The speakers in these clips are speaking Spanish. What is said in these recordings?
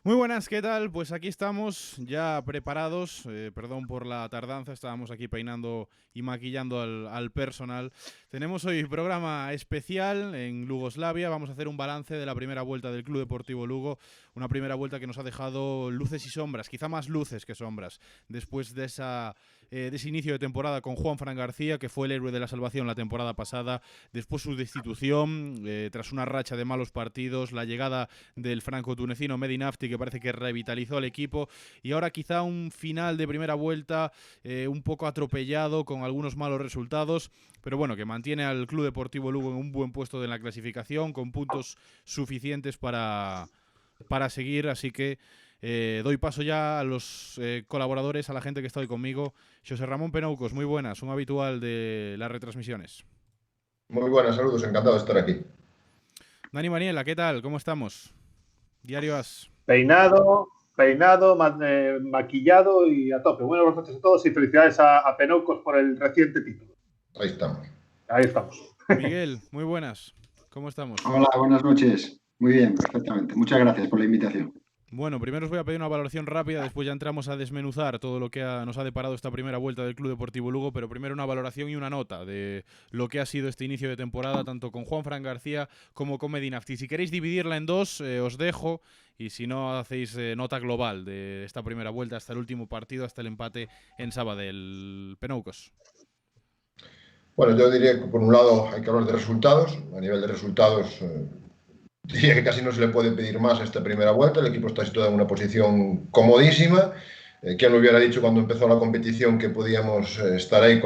Muy buenas, ¿qué tal? Pues aquí estamos ya preparados. Perdón por la tardanza, estábamos aquí peinando y maquillando al personal. Tenemos hoy programa especial en Lugoslavia. Vamos a hacer un balance de la primera vuelta del Club Deportivo Lugo. Una primera vuelta que nos ha dejado luces y sombras, quizá más luces que sombras, después de ese inicio de temporada con Juanfran García, que fue el héroe de la salvación la temporada pasada. Después su destitución, tras una racha de malos partidos, la llegada del franco-tunecino Mehdi Nafti, que parece que revitalizó al equipo, y ahora quizá un final de primera vuelta un poco atropellado, con algunos malos resultados, pero bueno, que mantiene al Club Deportivo Lugo en un buen puesto en la clasificación, con puntos suficientes para seguir, así que doy paso ya a los colaboradores, a la gente que está hoy conmigo. José Ramón Penoucos, muy buenas, un habitual de las retransmisiones. Muy buenas, saludos, encantado de estar aquí. Dani Maniela, ¿qué tal? ¿Cómo estamos? Diario As. Peinado, maquillado y a tope. Buenas noches a todos y felicidades a Penocos por el reciente título. Ahí estamos. Ahí estamos. Miguel, muy buenas. ¿Cómo estamos? Hola, buenas noches. Muy bien, perfectamente. Muchas gracias por la invitación. Bueno, primero os voy a pedir una valoración rápida, después ya entramos a desmenuzar todo lo que nos ha deparado esta primera vuelta del Club Deportivo Lugo, pero primero una valoración y una nota de lo que ha sido este inicio de temporada, tanto con Juanfran García como con Mehdi Nafti. Si queréis dividirla en dos, os dejo, y si no, hacéis nota global de esta primera vuelta hasta el último partido, hasta el empate en Sabadell. Penoucos. Bueno, yo diría que por un lado hay que hablar de resultados. A nivel de resultados, diría que casi no se le puede pedir más a esta primera vuelta. El equipo está situado en una posición comodísima. ¿Quién lo hubiera dicho cuando empezó la competición que podíamos estar ahí,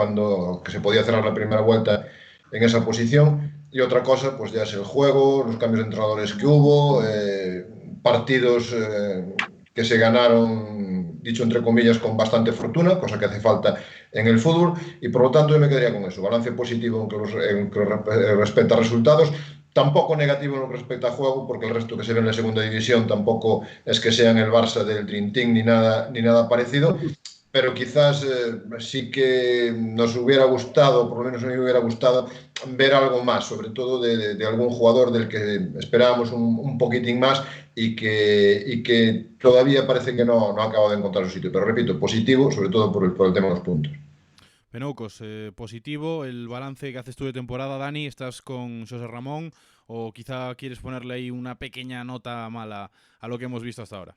que se podía cerrar la primera vuelta en esa posición? Y otra cosa, pues ya es el juego, los cambios de entrenadores que hubo, partidos que se ganaron, dicho entre comillas, con bastante fortuna, cosa que hace falta en el fútbol, y por lo tanto yo me quedaría con eso, balance positivo en que respecta a resultados, tampoco negativo en lo que respecta a juego, porque el resto que se ve en la segunda división tampoco es que sean el Barça del Dream Team ni nada parecido, pero quizás sí que nos hubiera gustado, por lo menos a mí me hubiera gustado, ver algo más, sobre todo de algún jugador del que esperábamos un poquitín más y que todavía parece que no ha acabado de encontrar su sitio. Pero repito, positivo, sobre todo por el tema de los puntos. Penoucos, positivo el balance que haces tú de temporada, Dani. ¿Estás con José Ramón o quizá quieres ponerle ahí una pequeña nota mala a lo que hemos visto hasta ahora?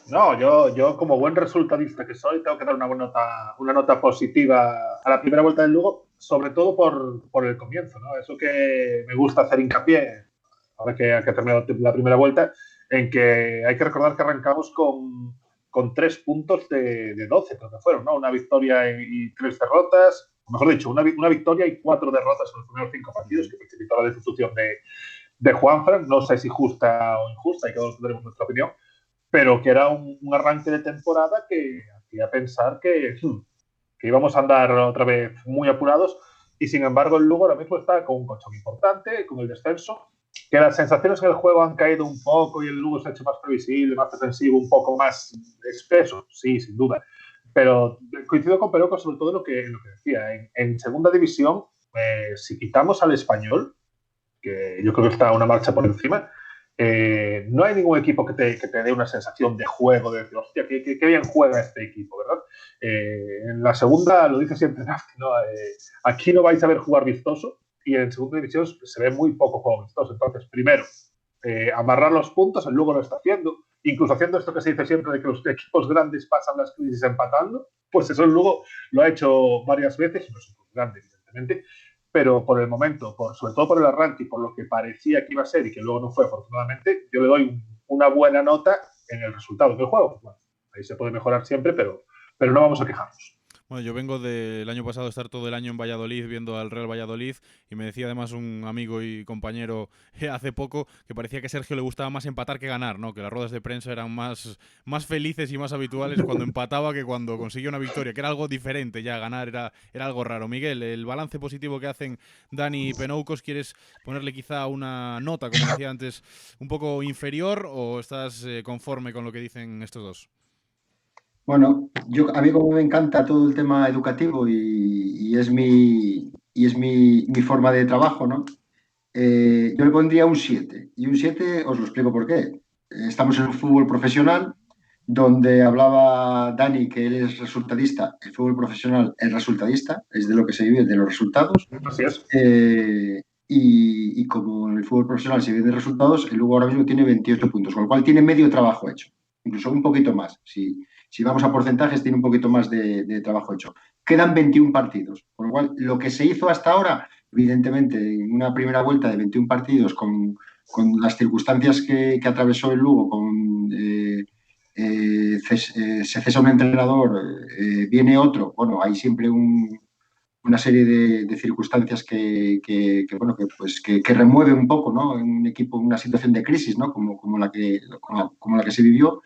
No, yo como buen resultadista que soy, tengo que dar una nota positiva a la primera vuelta del Lugo, sobre todo por el comienzo, ¿no? Eso que me gusta hacer hincapié, ahora que ha terminado la primera vuelta, en que hay que recordar que arrancamos con 3 puntos de 12, creo que fueron, ¿no? Una victoria y 3 derrotas, o mejor dicho, una victoria y 4 derrotas en los primeros 5 partidos, que precipitó la destitución de Juanfran. No sé si justa o injusta, y que todos tendremos nuestra opinión, pero que era un arranque de temporada que hacía pensar que íbamos a andar otra vez muy apurados, y sin embargo el Lugo ahora mismo está con un colchón importante, con el descenso, que las sensaciones en el juego han caído un poco y el Lugo se ha hecho más previsible, más defensivo, un poco más espeso, sí, sin duda. Pero coincido con Peroco sobre todo en lo que decía. En segunda división, si quitamos al Español, que yo creo que está una marcha por encima, no hay ningún equipo que te dé una sensación de juego, de decir, hostia, qué bien juega este equipo, ¿verdad? En la segunda, lo dice siempre Nafti, ¿no? Aquí no vais a ver jugar vistoso, y en segunda división se ve muy poco juego vistoso. Entonces, primero, amarrar los puntos, el Lugo lo está haciendo, incluso haciendo esto que se dice siempre de que los equipos grandes pasan las crisis empatando, pues eso el Lugo lo ha hecho varias veces, no es un club grande, evidentemente, pero por el momento, sobre todo por el arranque y por lo que parecía que iba a ser y que luego no fue, afortunadamente, yo le doy una buena nota en el resultado del juego. Bueno, ahí se puede mejorar siempre, pero no vamos a quejarnos. Bueno, yo vengo del año pasado de estar todo el año en Valladolid viendo al Real Valladolid, y me decía además un amigo y compañero hace poco que parecía que a Sergio le gustaba más empatar que ganar, ¿no? Que las ruedas de prensa eran más felices y más habituales cuando empataba que cuando conseguía una victoria, que era algo diferente ya, ganar era algo raro. Miguel, el balance positivo que hacen Dani y Penoucos, ¿quieres ponerle quizá una nota, como decía antes, un poco inferior, o estás conforme con lo que dicen estos dos? Bueno, a mí como me encanta todo el tema educativo y es mi forma de trabajo, ¿no? Yo le pondría un 7. Y un 7 os lo explico por qué. estamos en un fútbol profesional donde hablaba Dani que él es resultadista. El fútbol profesional es resultadista, es de lo que se vive, de los resultados. Así es. Y como en el fútbol profesional se vive de resultados, el Lugo ahora mismo tiene 28 puntos, con lo cual tiene medio trabajo hecho, incluso un poquito más. Si vamos a porcentajes, tiene un poquito más de trabajo hecho. Quedan 21 partidos, con lo cual lo que se hizo hasta ahora, evidentemente, en una primera vuelta de 21 partidos, con las circunstancias que atravesó el Lugo, se cesa un entrenador, viene otro, bueno, hay siempre una serie de circunstancias que remueve un poco, ¿no? En un equipo, una situación de crisis, ¿no? Como la que se vivió,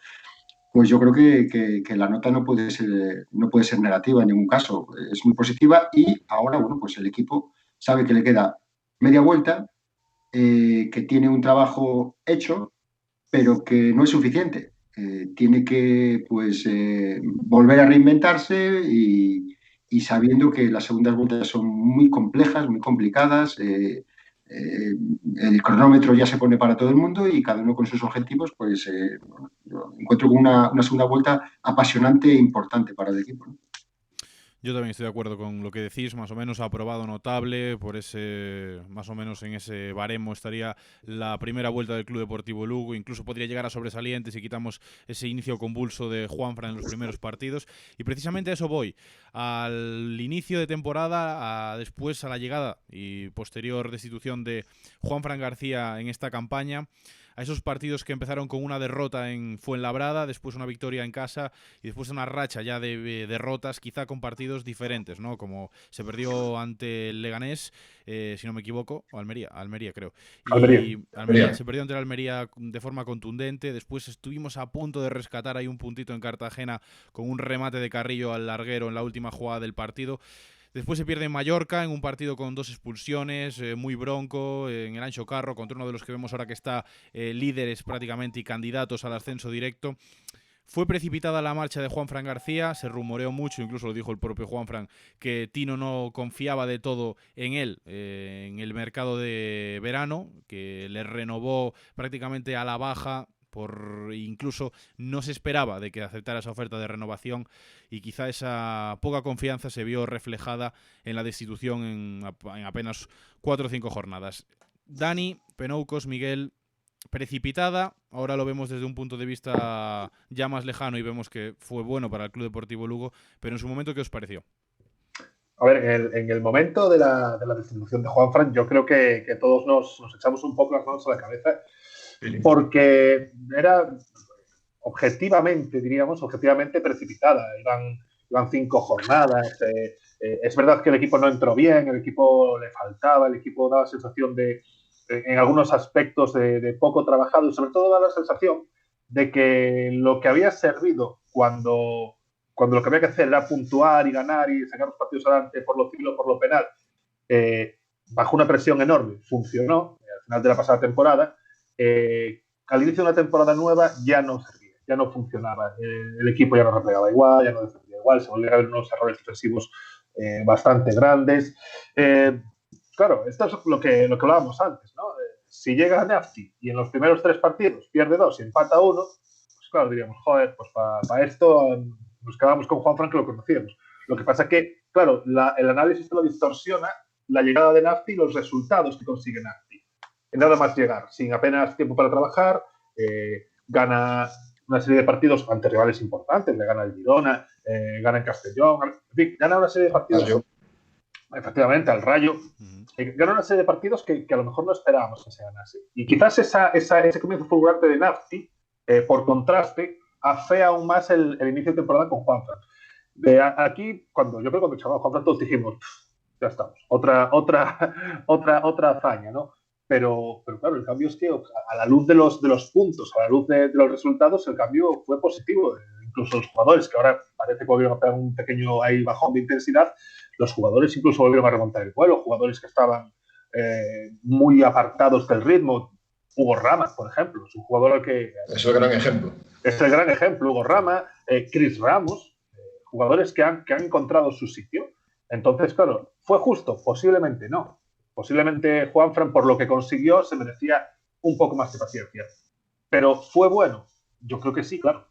pues yo creo que la nota no puede ser negativa en ningún caso, es muy positiva y ahora, bueno, pues el equipo sabe que le queda media vuelta, que tiene un trabajo hecho, pero que no es suficiente. Tiene que, pues, volver a reinventarse y sabiendo que las segundas vueltas son muy complejas, muy complicadas. El cronómetro ya se pone para todo el mundo y cada uno con sus objetivos, pues bueno, yo encuentro una segunda vuelta apasionante e importante para el equipo, ¿no? Yo también estoy de acuerdo con lo que decís, más o menos aprobado notable, por ese, más o menos en ese baremo estaría la primera vuelta del Club Deportivo Lugo, incluso podría llegar a sobresaliente si quitamos ese inicio convulso de Juanfran en los primeros partidos, y precisamente a eso voy, al inicio de temporada, después a la llegada y posterior destitución de Juanfran García en esta campaña, a esos partidos que empezaron con una derrota en Fuenlabrada, después una victoria en casa y después una racha ya de derrotas, quizá con partidos diferentes, ¿no? Como se perdió ante el Leganés, si no me equivoco, o Almería creo. Y Almería, se perdió ante el Almería de forma contundente, después estuvimos a punto de rescatar ahí un puntito en Cartagena con un remate de Carrillo al larguero en la última jugada del partido. Después se pierde en Mallorca, en un partido con 2 expulsiones, muy bronco, en el Ancho Carro, contra uno de los que vemos ahora que está líderes prácticamente y candidatos al ascenso directo. Fue precipitada la marcha de Juanfran García, se rumoreó mucho, incluso lo dijo el propio Juanfran, que Tino no confiaba de todo en él en el mercado de verano, que le renovó prácticamente a la baja, incluso no se esperaba de que aceptara esa oferta de renovación y quizá esa poca confianza se vio reflejada en la destitución en apenas 4 o 5 jornadas. Dani, Penoucos, Miguel, precipitada, ahora lo vemos desde un punto de vista ya más lejano y vemos que fue bueno para el Club Deportivo Lugo, pero en su momento, ¿qué os pareció? A ver, en el momento de la destitución de Juanfran, yo creo que todos nos echamos un poco las manos a la cabeza, porque era objetivamente precipitada. Iban 5 jornadas. Es verdad que el equipo no entró bien, el equipo le faltaba, el equipo daba sensación en algunos aspectos de poco trabajado y sobre todo daba la sensación de que lo que había servido cuando lo que había que hacer era puntuar y ganar y sacar los partidos adelante por lo civil o por lo penal, bajo una presión enorme, funcionó al final de la pasada temporada. Al inicio de una temporada nueva ya no servía, ya no funcionaba. El equipo ya no replegaba igual, ya no defendía igual, se volvían a ver unos errores defensivos bastante grandes. Claro, esto es lo que hablábamos antes, ¿no? Si llega Nafti y en los primeros 3 partidos pierde 2 y empata 1, pues claro, diríamos, joder, pues para esto nos quedamos con Juanfran que lo conocíamos. Lo que pasa es que, claro, el análisis te lo distorsiona la llegada de Nafti y los resultados que consigue Nafti. Nada más llegar, sin apenas tiempo para trabajar, gana una serie de partidos ante rivales importantes, le gana el Girona, gana en Castellón, en fin, gana una serie de partidos, efectivamente, al Rayo, gana una serie de partidos que a lo mejor no esperábamos que se ganase. Y quizás ese comienzo fulgurante de Nafti, por contraste, afea aún más el inicio de temporada con Juanfran. Aquí, cuando echaba a Juanfran, todos dijimos, ya estamos, otra hazaña, ¿no? Pero claro, el cambio es que a la luz de los puntos, a la luz de los resultados, el cambio fue positivo. Incluso los jugadores, que ahora parece que volvieron a pegar un pequeño bajón de intensidad, los jugadores incluso volvieron a remontar el vuelo, jugadores que estaban muy apartados del ritmo. Hugo Rama, por ejemplo, es un jugador al que... Es el gran ejemplo. Es el gran ejemplo, Hugo Rama, Chris Ramos, jugadores que han encontrado su sitio. Entonces, claro, ¿fue justo? Posiblemente no. Posiblemente Juanfran, por lo que consiguió, se merecía un poco más de paciencia. Pero ¿fue bueno? Yo creo que sí, claro.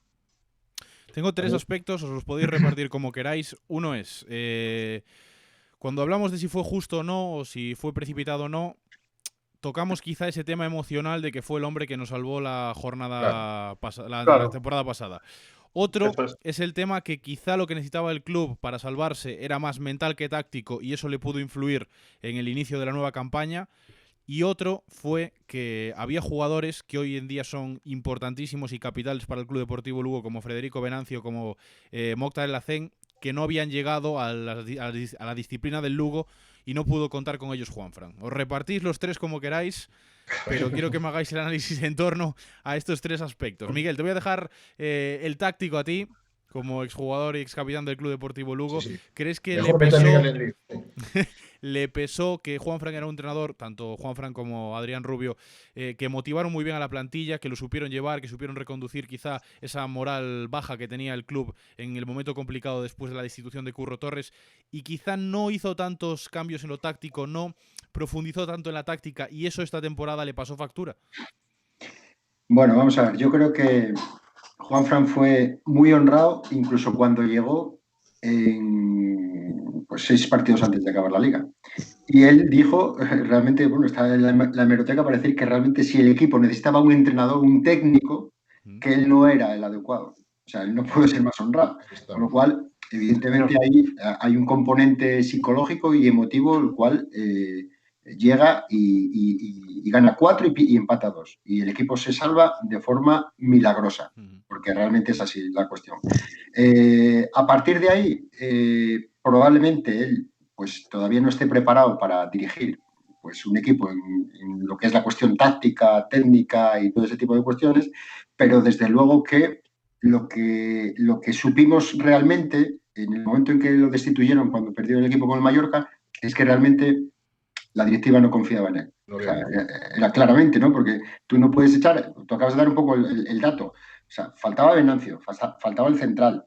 Tengo 3 aspectos, os los podéis repartir como queráis. Uno es, cuando hablamos de si fue justo o no, o si fue precipitado o no, tocamos quizá ese tema emocional de que fue el hombre que nos salvó la jornada la temporada pasada. Otro es el tema que quizá lo que necesitaba el club para salvarse era más mental que táctico y eso le pudo influir en el inicio de la nueva campaña. Y otro fue que había jugadores que hoy en día son importantísimos y capitales para el Club Deportivo Lugo, como Federico Venancio, como Mokhtar El Hacén, que no habían llegado a la disciplina del Lugo y no pudo contar con ellos Juanfran. Os repartís los 3 como queráis, pero quiero que me hagáis el análisis en torno a estos 3 aspectos. Miguel, te voy a dejar el táctico a ti, como exjugador y excapitán del Club Deportivo Lugo. Sí. ¿Crees que le pesó que Juanfran era un entrenador, tanto Juanfran como Adrián Rubio, que motivaron muy bien a la plantilla, que lo supieron llevar, que supieron reconducir quizá esa moral baja que tenía el club en el momento complicado después de la destitución de Curro Torres, y quizá no hizo tantos cambios en lo táctico, no profundizó tanto en la táctica, y eso esta temporada le pasó factura? Bueno, vamos a ver, yo creo que Juanfran fue muy honrado, incluso cuando llegó en 6 partidos antes de acabar la liga. Y él dijo, realmente, bueno, está en la hemeroteca para decir que realmente si el equipo necesitaba un entrenador, un técnico, que él no era el adecuado. O sea, él no puede ser más honrado. Con lo cual, evidentemente, ahí hay un componente psicológico y emotivo, el cual llega y gana 4 y empata 2. Y el equipo se salva de forma milagrosa, porque realmente es así la cuestión. A partir de ahí, probablemente él pues todavía no esté preparado para dirigir pues un equipo en lo que es la cuestión táctica, técnica y todo ese tipo de cuestiones, pero desde luego que lo que supimos realmente en el momento en que lo destituyeron cuando perdió el equipo con el Mallorca es que realmente la directiva no confiaba en él. O sea, era claramente, ¿no? Porque tú no puedes echar, tú acabas de dar un poco el dato, o sea, faltaba Venancio, faltaba el central,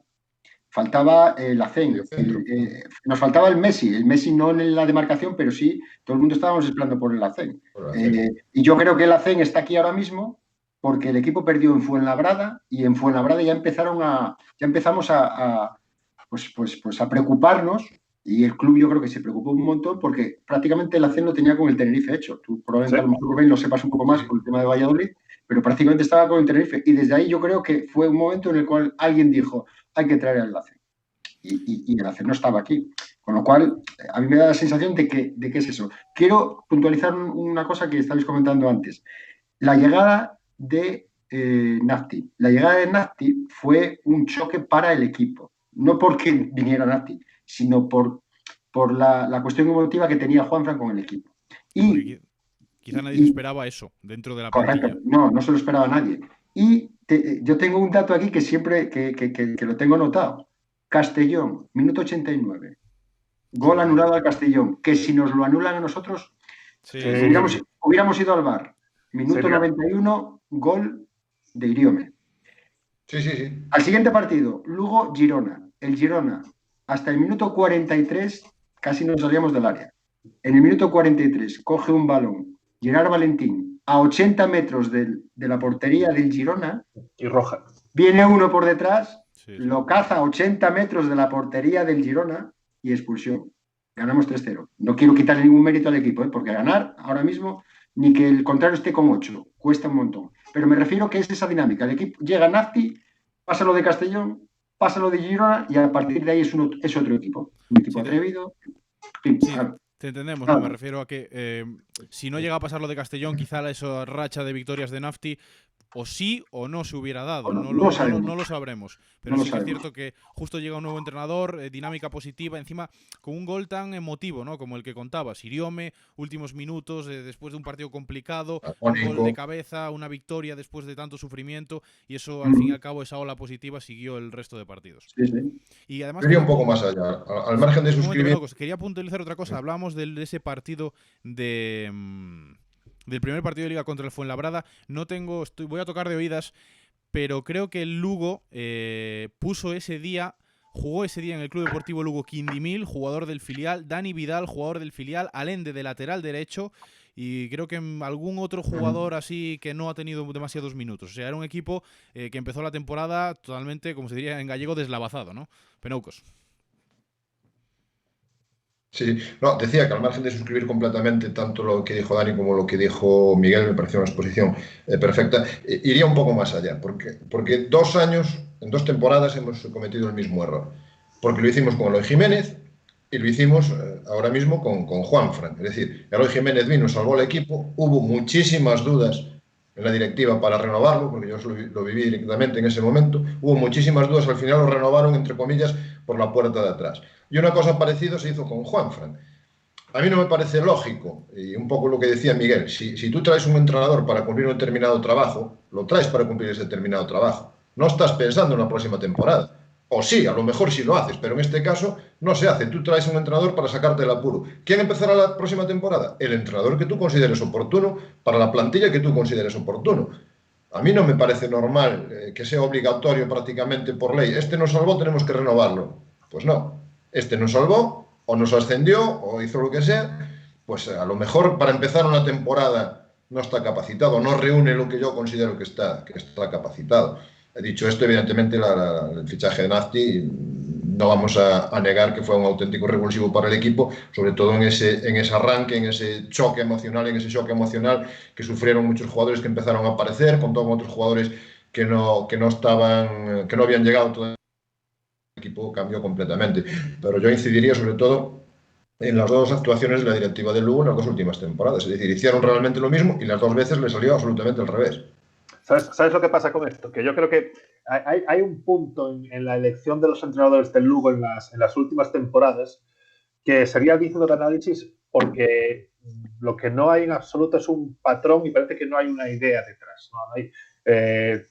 faltaba el Hacén, nos faltaba el Messi no en la demarcación, pero sí, todo el mundo estábamos esperando por el Hacén. Y yo creo que el Hacén está aquí ahora mismo porque el equipo perdió en Fuenlabrada y en Fuenlabrada ya empezamos a preocuparnos y el club yo creo que se preocupó un montón porque prácticamente el Hacén lo tenía con el Tenerife hecho. Tú probablemente a lo mejor Rubén lo sepas un poco más con el tema de Valladolid, pero prácticamente estaba con el Tenerife y desde ahí yo creo que fue un momento en el cual alguien dijo hay que traer al Hacén y el Hacén no estaba aquí. Con lo cual, a mí me da la sensación de que es eso. Quiero puntualizar una cosa que estabais comentando antes. La llegada de Nafti. La llegada de Nafti fue un choque para el equipo. No porque viniera Nafti, sino por la cuestión emotiva que tenía Juanfran con el equipo. Y quizá nadie esperaba eso dentro de la plantilla. No se lo esperaba nadie. Y yo tengo un dato aquí que siempre que lo tengo notado. Castellón, minuto 89. Gol anulado al Castellón. Que si nos lo anulan a nosotros, hubiéramos ido al VAR. Minuto 91, gol de Iriome. Sí. Al siguiente partido, Lugo-Girona. El Girona, hasta el minuto 43, casi nos salíamos del área. En el minuto 43, coge un balón Gerard Valentín a 80 metros de la portería del Girona. Y roja. Viene uno por detrás, lo caza a 80 metros de la portería del Girona y expulsión. Ganamos 3-0. No quiero quitarle ningún mérito al equipo, porque ganar ahora mismo, ni que el contrario esté con 8, cuesta un montón. Pero me refiero que es esa dinámica. El equipo llega Nafti, pasa lo de Castellón, pasa lo de Girona y a partir de ahí es otro equipo. Un equipo atrevido. Te entendemos, ¿no? Me refiero a que si no llega a pasar lo de Castellón, quizá esa racha de victorias de Nafti o sí o no se hubiera dado, no lo sabremos. Pero sí que es cierto que justo llega un nuevo entrenador, dinámica positiva, encima con un gol tan emotivo, ¿no? Como el que contabas, Iriome, últimos minutos, después de un partido complicado, un gol de cabeza, una victoria después de tanto sufrimiento, y eso al fin y al cabo, esa ola positiva siguió el resto de partidos. Sí. Y además quería un poco más allá, al margen de suscribir. Quería puntualizar otra cosa, hablábamos de ese partido del primer partido de Liga contra el Fuenlabrada. Voy a tocar de oídas, pero creo que el Lugo jugó ese día en el Club Deportivo Lugo Quindimil, jugador del filial, Dani Vidal, jugador del filial, Alende de lateral derecho, y creo que algún otro jugador así que no ha tenido demasiados minutos. O sea, era un equipo que empezó la temporada totalmente, como se diría en gallego, deslavazado, ¿no? Penoucos. Sí, no, decía que al margen de suscribir completamente tanto lo que dijo Dani como lo que dijo Miguel, me pareció una exposición perfecta, iría un poco más allá, porque 2 años, en 2 temporadas hemos cometido el mismo error, porque lo hicimos con Eloy Jiménez y lo hicimos ahora mismo con Juanfran. Es decir, Eloy Jiménez vino, salvó el equipo, hubo muchísimas dudas en la directiva para renovarlo, porque yo lo viví directamente en ese momento, hubo muchísimas dudas, al final lo renovaron, entre comillas, por la puerta de atrás. Y una cosa parecida se hizo con Juanfran. A mí no me parece lógico, y un poco lo que decía Miguel, si tú traes un entrenador para cumplir un determinado trabajo, lo traes para cumplir ese determinado trabajo. No estás pensando en la próxima temporada. O sí, a lo mejor sí lo haces, pero en este caso no se hace. Tú traes un entrenador para sacarte del apuro. ¿Quién empezará la próxima temporada? El entrenador que tú consideres oportuno para la plantilla que tú consideres oportuno. A mí no me parece normal que sea obligatorio prácticamente por ley. Este nos salvó, tenemos que renovarlo. Pues no. Este nos salvó, o nos ascendió, o hizo lo que sea. Pues a lo mejor para empezar una temporada no está capacitado, no reúne lo que yo considero que está capacitado. He dicho esto, evidentemente el fichaje de Nafti no vamos a negar que fue un auténtico revulsivo para el equipo, sobre todo en ese arranque, en ese choque emocional, que sufrieron muchos jugadores que empezaron a aparecer, con todos otros jugadores que no habían llegado todavía. El equipo cambió completamente. Pero yo incidiría sobre todo en las dos actuaciones de la directiva del Lugo en las 2 últimas temporadas. Es decir, hicieron realmente lo mismo y las 2 veces les salió absolutamente al revés. ¿Sabes lo que pasa con esto? Que yo creo que hay un punto en la elección de los entrenadores del Lugo en las últimas temporadas que sería digno de análisis, porque lo que no hay en absoluto es un patrón y parece que no hay una idea detrás. ¿No?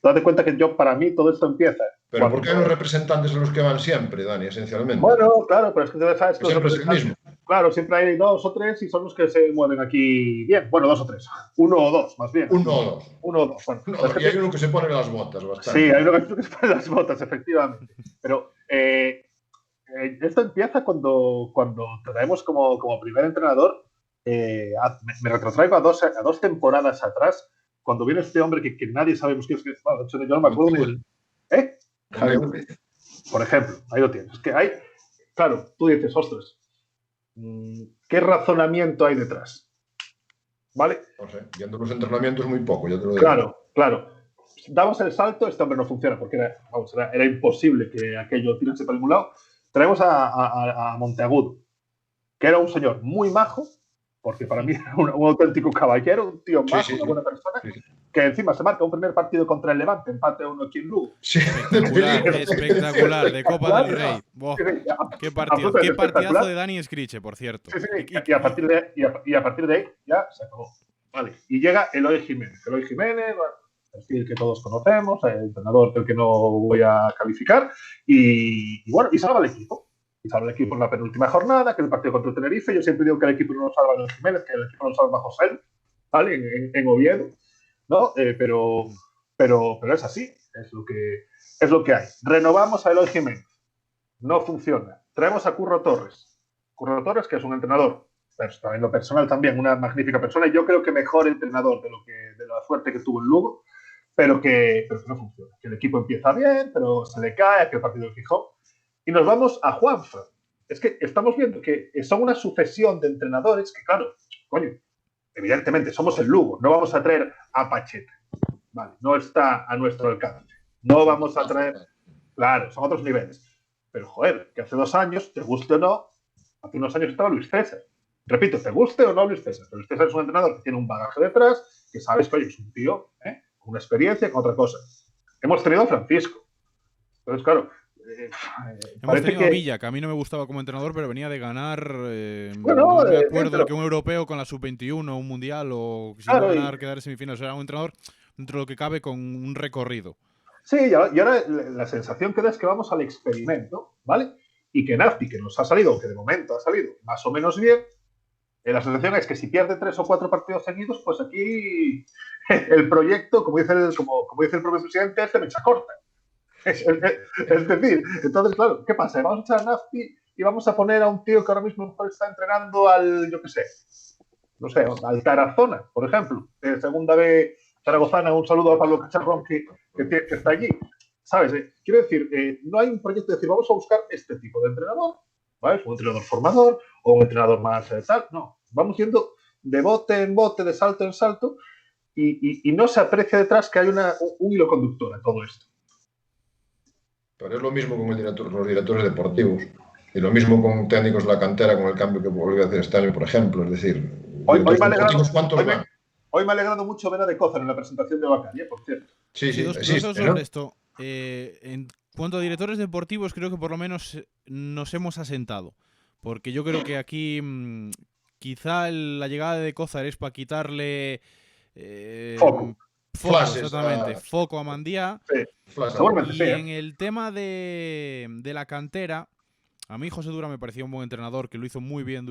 Date cuenta que para mí todo esto empieza. Pero ¿por qué hay unos representantes a los que van siempre, Dani, esencialmente? Bueno, claro, pero es que sabes que siempre es el mismo. Claro, siempre hay 2 o 3 y son los que se mueven aquí bien. Bueno, 2 o 3. 1 o 2, más bien. 1 o 2. 1 o 2. Bueno, no, y hay uno que se pone las botas bastante. Sí, hay uno que se pone las botas, efectivamente. Pero esto empieza cuando traemos como primer entrenador, me retrotraigo a dos temporadas atrás, cuando viene este hombre que nadie sabemos quién es. Bueno, yo no me acuerdo ni ¿eh? Javier López. Por ejemplo, ahí lo tienes. Es que hay, claro, tú dices, ostras, ¿qué razonamiento hay detrás? ¿Vale? No sé, viendo los entrenamientos muy poco, yo te lo digo. Claro. Damos el salto, este hombre no funciona, porque era imposible que aquello tirase para algún lado. Traemos a Monteagudo, que era un señor muy majo, porque para mí era un auténtico caballero, un tío majo, una buena persona, que encima se marca un primer partido contra el Levante, empate 1 aquí en Lugo. Sí, espectacular, de Copa del Rey. Wow. Qué partidazo de Dani Escriche, por cierto. Sí, y a partir de ahí ya se acabó. Vale. Y llega Eloy Jiménez. Bueno, el que todos conocemos, el entrenador del que no voy a calificar, y bueno, y salva el equipo. Y salva el equipo en la penúltima jornada, que es el partido contra el Tenerife. Yo siempre digo que el equipo no lo salva Eloy Jiménez, que el equipo lo salva José, ¿vale? En Oviedo, ¿no? Pero es así, es lo que hay. Renovamos a Eloy Jiménez. No funciona. Traemos a Curro Torres. Curro Torres, que es un entrenador, en lo personal también, una magnífica persona, y yo creo que mejor entrenador de la suerte que tuvo en Lugo, pero que no funciona. Que el equipo empieza bien, pero se le cae, que el partido del Gijón. Y nos vamos a Juanfran. Es que estamos viendo que son una sucesión de entrenadores que, claro, coño, evidentemente somos el Lugo, no vamos a traer a Pacheta. Vale, no está a nuestro alcance. No vamos a traer... Claro, son otros niveles. Pero, joder, que hace 2 años, te guste o no, hace unos años estaba Luis César. Repito, te guste o no Luis César. Pero Luis César es un entrenador que tiene un bagaje detrás, que sabes que, oye, es un tío, con una experiencia, con otra cosa. Hemos tenido a Francisco. Entonces, claro... Hemos tenido a Villa, que a mí no me gustaba como entrenador, pero venía de ganar... no me acuerdo que un europeo con la sub-21, un mundial, o si no ganar, quedar en semifinales. Era un entrenador dentro de lo que cabe con un recorrido. Sí, y ahora la sensación que da es que vamos al experimento, ¿vale? Y que Nafti, que nos ha salido, que de momento ha salido más o menos bien, la sensación es que si pierde 3 o 4 partidos seguidos, pues aquí el proyecto, como dice el propio presidente, es de mecha corta. Es decir, entonces, claro, ¿qué pasa? Vamos a echar a Nafti y vamos a poner a un tío que ahora mismo está entrenando al, yo qué sé, no sé, al Tarazona, por ejemplo, de segunda B zaragozana, un saludo a Pablo Cacharrón que está allí. ¿Sabes? Quiero decir, no hay un proyecto de decir, vamos a buscar este tipo de entrenador, ¿vale? Un entrenador formador o un entrenador más tal. No, vamos yendo de bote en bote, de salto en salto, y no se aprecia detrás que hay un hilo conductor a todo esto. Pero es lo mismo con los directores deportivos. Y lo mismo con técnicos de la cantera, con el cambio que volvió a hacer este año, por ejemplo. Es decir, hoy me ha alegrado mucho ver a De Cózar en la presentación de Bacari, por cierto. Sí, dos cosas sobre esto. En cuanto a directores deportivos, creo que por lo menos nos hemos asentado. Porque yo creo que aquí quizá la llegada de Cózar es para quitarle foco, exactamente, foco a Mandía. Sí. Y en el tema de la cantera, a mí José Dura me parecía un buen entrenador, que lo hizo muy bien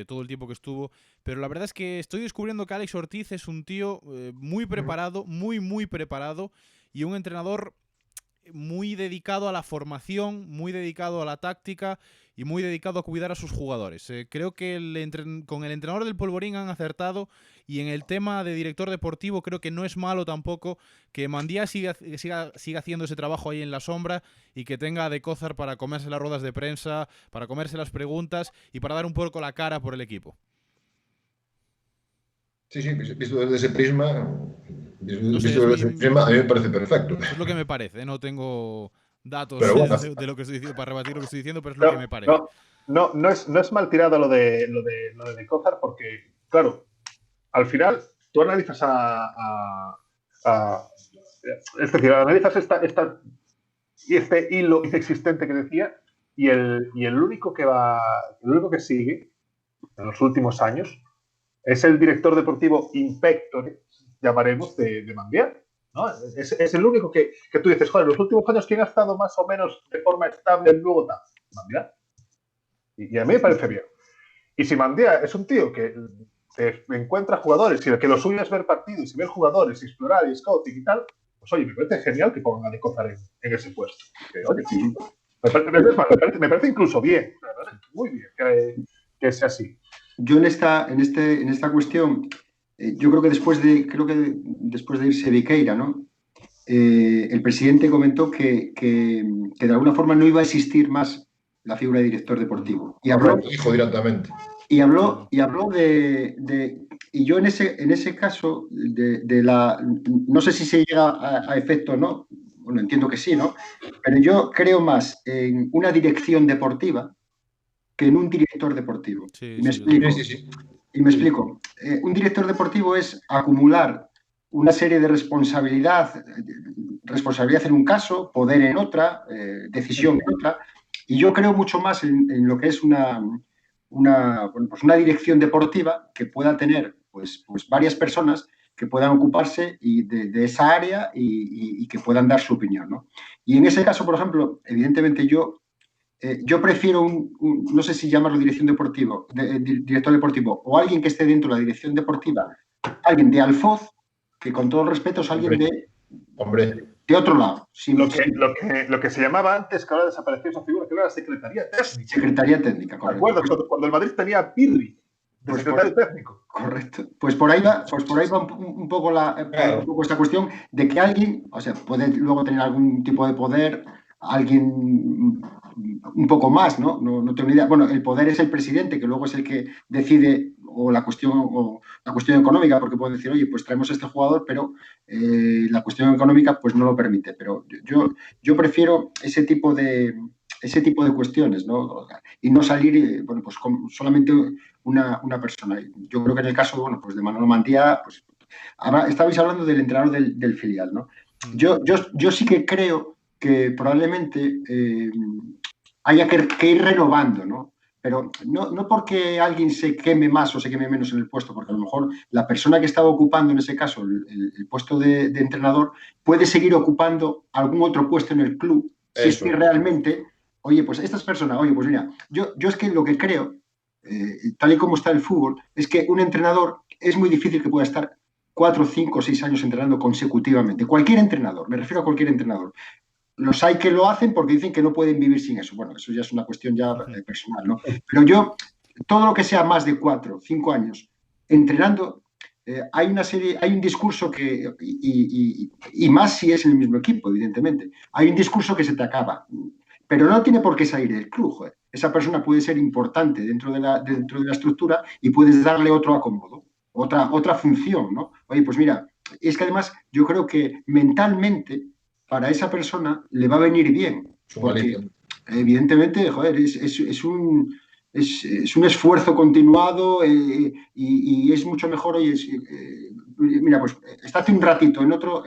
todo el tiempo que estuvo, pero la verdad es que estoy descubriendo que Alex Ortiz es un tío muy preparado, muy preparado, y un entrenador muy dedicado a la formación, muy dedicado a la táctica y muy dedicado a cuidar a sus jugadores. Creo que con el entrenador del Polvorín han acertado, y en el tema de director deportivo creo que no es malo tampoco que Mandía siga haciendo ese trabajo ahí en la sombra, y que tenga a De Cózar para comerse las ruedas de prensa, para comerse las preguntas y para dar un poco la cara por el equipo. Sí, visto desde ese prisma, a mí me parece perfecto. Es lo que me parece, no tengo datos de lo que estoy diciendo para rebatir lo que estoy diciendo, pero es lo que me parece. No es mal tirado lo de De Cózar, porque, claro, al final tú analizas es decir, analizas este hilo existente que decía, y el único que sigue en los últimos años es el director deportivo inspector, llamaremos, de Mandía, ¿no? Es el único que tú dices, joder, en los últimos años, ¿quién ha estado más o menos de forma estable en Lugo? Mandía. Y a mí me parece bien. Y si Mandía es un tío que encuentra jugadores y que lo suyo es ver partidos y ver jugadores y explorar y scouting y tal, pues oye, me parece genial que pongan a De Cózar en ese puesto. Que, oye, me parece incluso bien, muy bien que sea así. Yo en esta cuestión, yo creo que después de irse Viqueira, ¿no? El presidente comentó que de alguna forma no iba a existir más la figura de director deportivo. Y habló, dijo directamente. Y habló y yo en ese caso no sé si se llega a efecto o no, bueno, entiendo que sí, ¿no? Pero yo creo más en una dirección deportiva que en un director deportivo. Y me explico. Un director deportivo es acumular una serie de responsabilidad en un caso, poder en otra, decisión en otra, y yo creo mucho más en lo que es una dirección deportiva que pueda tener pues varias personas que puedan ocuparse de esa área y que puedan dar su opinión, ¿no? Y en ese caso, por ejemplo, evidentemente yo prefiero no sé si llamarlo director deportivo, o alguien que esté dentro de la dirección deportiva, alguien de Alfoz, que con todo el respeto es alguien de otro lado. Lo que se llamaba antes, que ahora desapareció esa figura, que era la Secretaría Técnica. Secretaría Técnica, correcto. ¿Te acuerdas? Cuando el Madrid tenía a Pirri de secretario técnico. Correcto. Pues por ahí va un poco esta cuestión de que alguien, o sea, puede luego tener algún tipo de poder, alguien un poco más, ¿no? No tengo ni idea. Bueno, el poder es el presidente, que luego es el que decide la cuestión económica, porque puede decir, oye, pues traemos a este jugador, pero la cuestión económica pues no lo permite. Pero yo prefiero ese tipo de cuestiones, ¿no? Y no salir, bueno, pues con solamente una persona. Yo creo que en el caso, bueno, pues de Manolo Mandía, pues estabais hablando del entrenador del filial, ¿no? Yo sí que creo que probablemente haya que ir renovando, ¿no? Pero no porque alguien se queme más o se queme menos en el puesto, porque a lo mejor la persona que estaba ocupando en ese caso el puesto de entrenador puede seguir ocupando algún otro puesto en el club. Si es que realmente, oye, pues estas personas, oye, pues mira, yo es que lo que creo, tal y como está el fútbol, es que un entrenador es muy difícil que pueda estar 4, 5, 6 años entrenando consecutivamente. Cualquier entrenador, me refiero a cualquier entrenador. Los hay que lo hacen porque dicen que no pueden vivir sin eso. Bueno, eso ya es una cuestión ya personal, ¿no? Pero yo, todo lo que sea más de 4, 5 años entrenando, hay un discurso que, y más si es el mismo equipo, evidentemente, hay un discurso que se te acaba, pero no tiene por qué salir del club. Joder. Esa persona puede ser importante dentro de la estructura y puedes darle otro acomodo, otra función, ¿no? Oye, pues mira, es que además yo creo que mentalmente para esa persona le va a venir bien, porque evidentemente, joder, es un esfuerzo continuado y es mucho mejor. Oye, mira, pues estate un ratito en otro,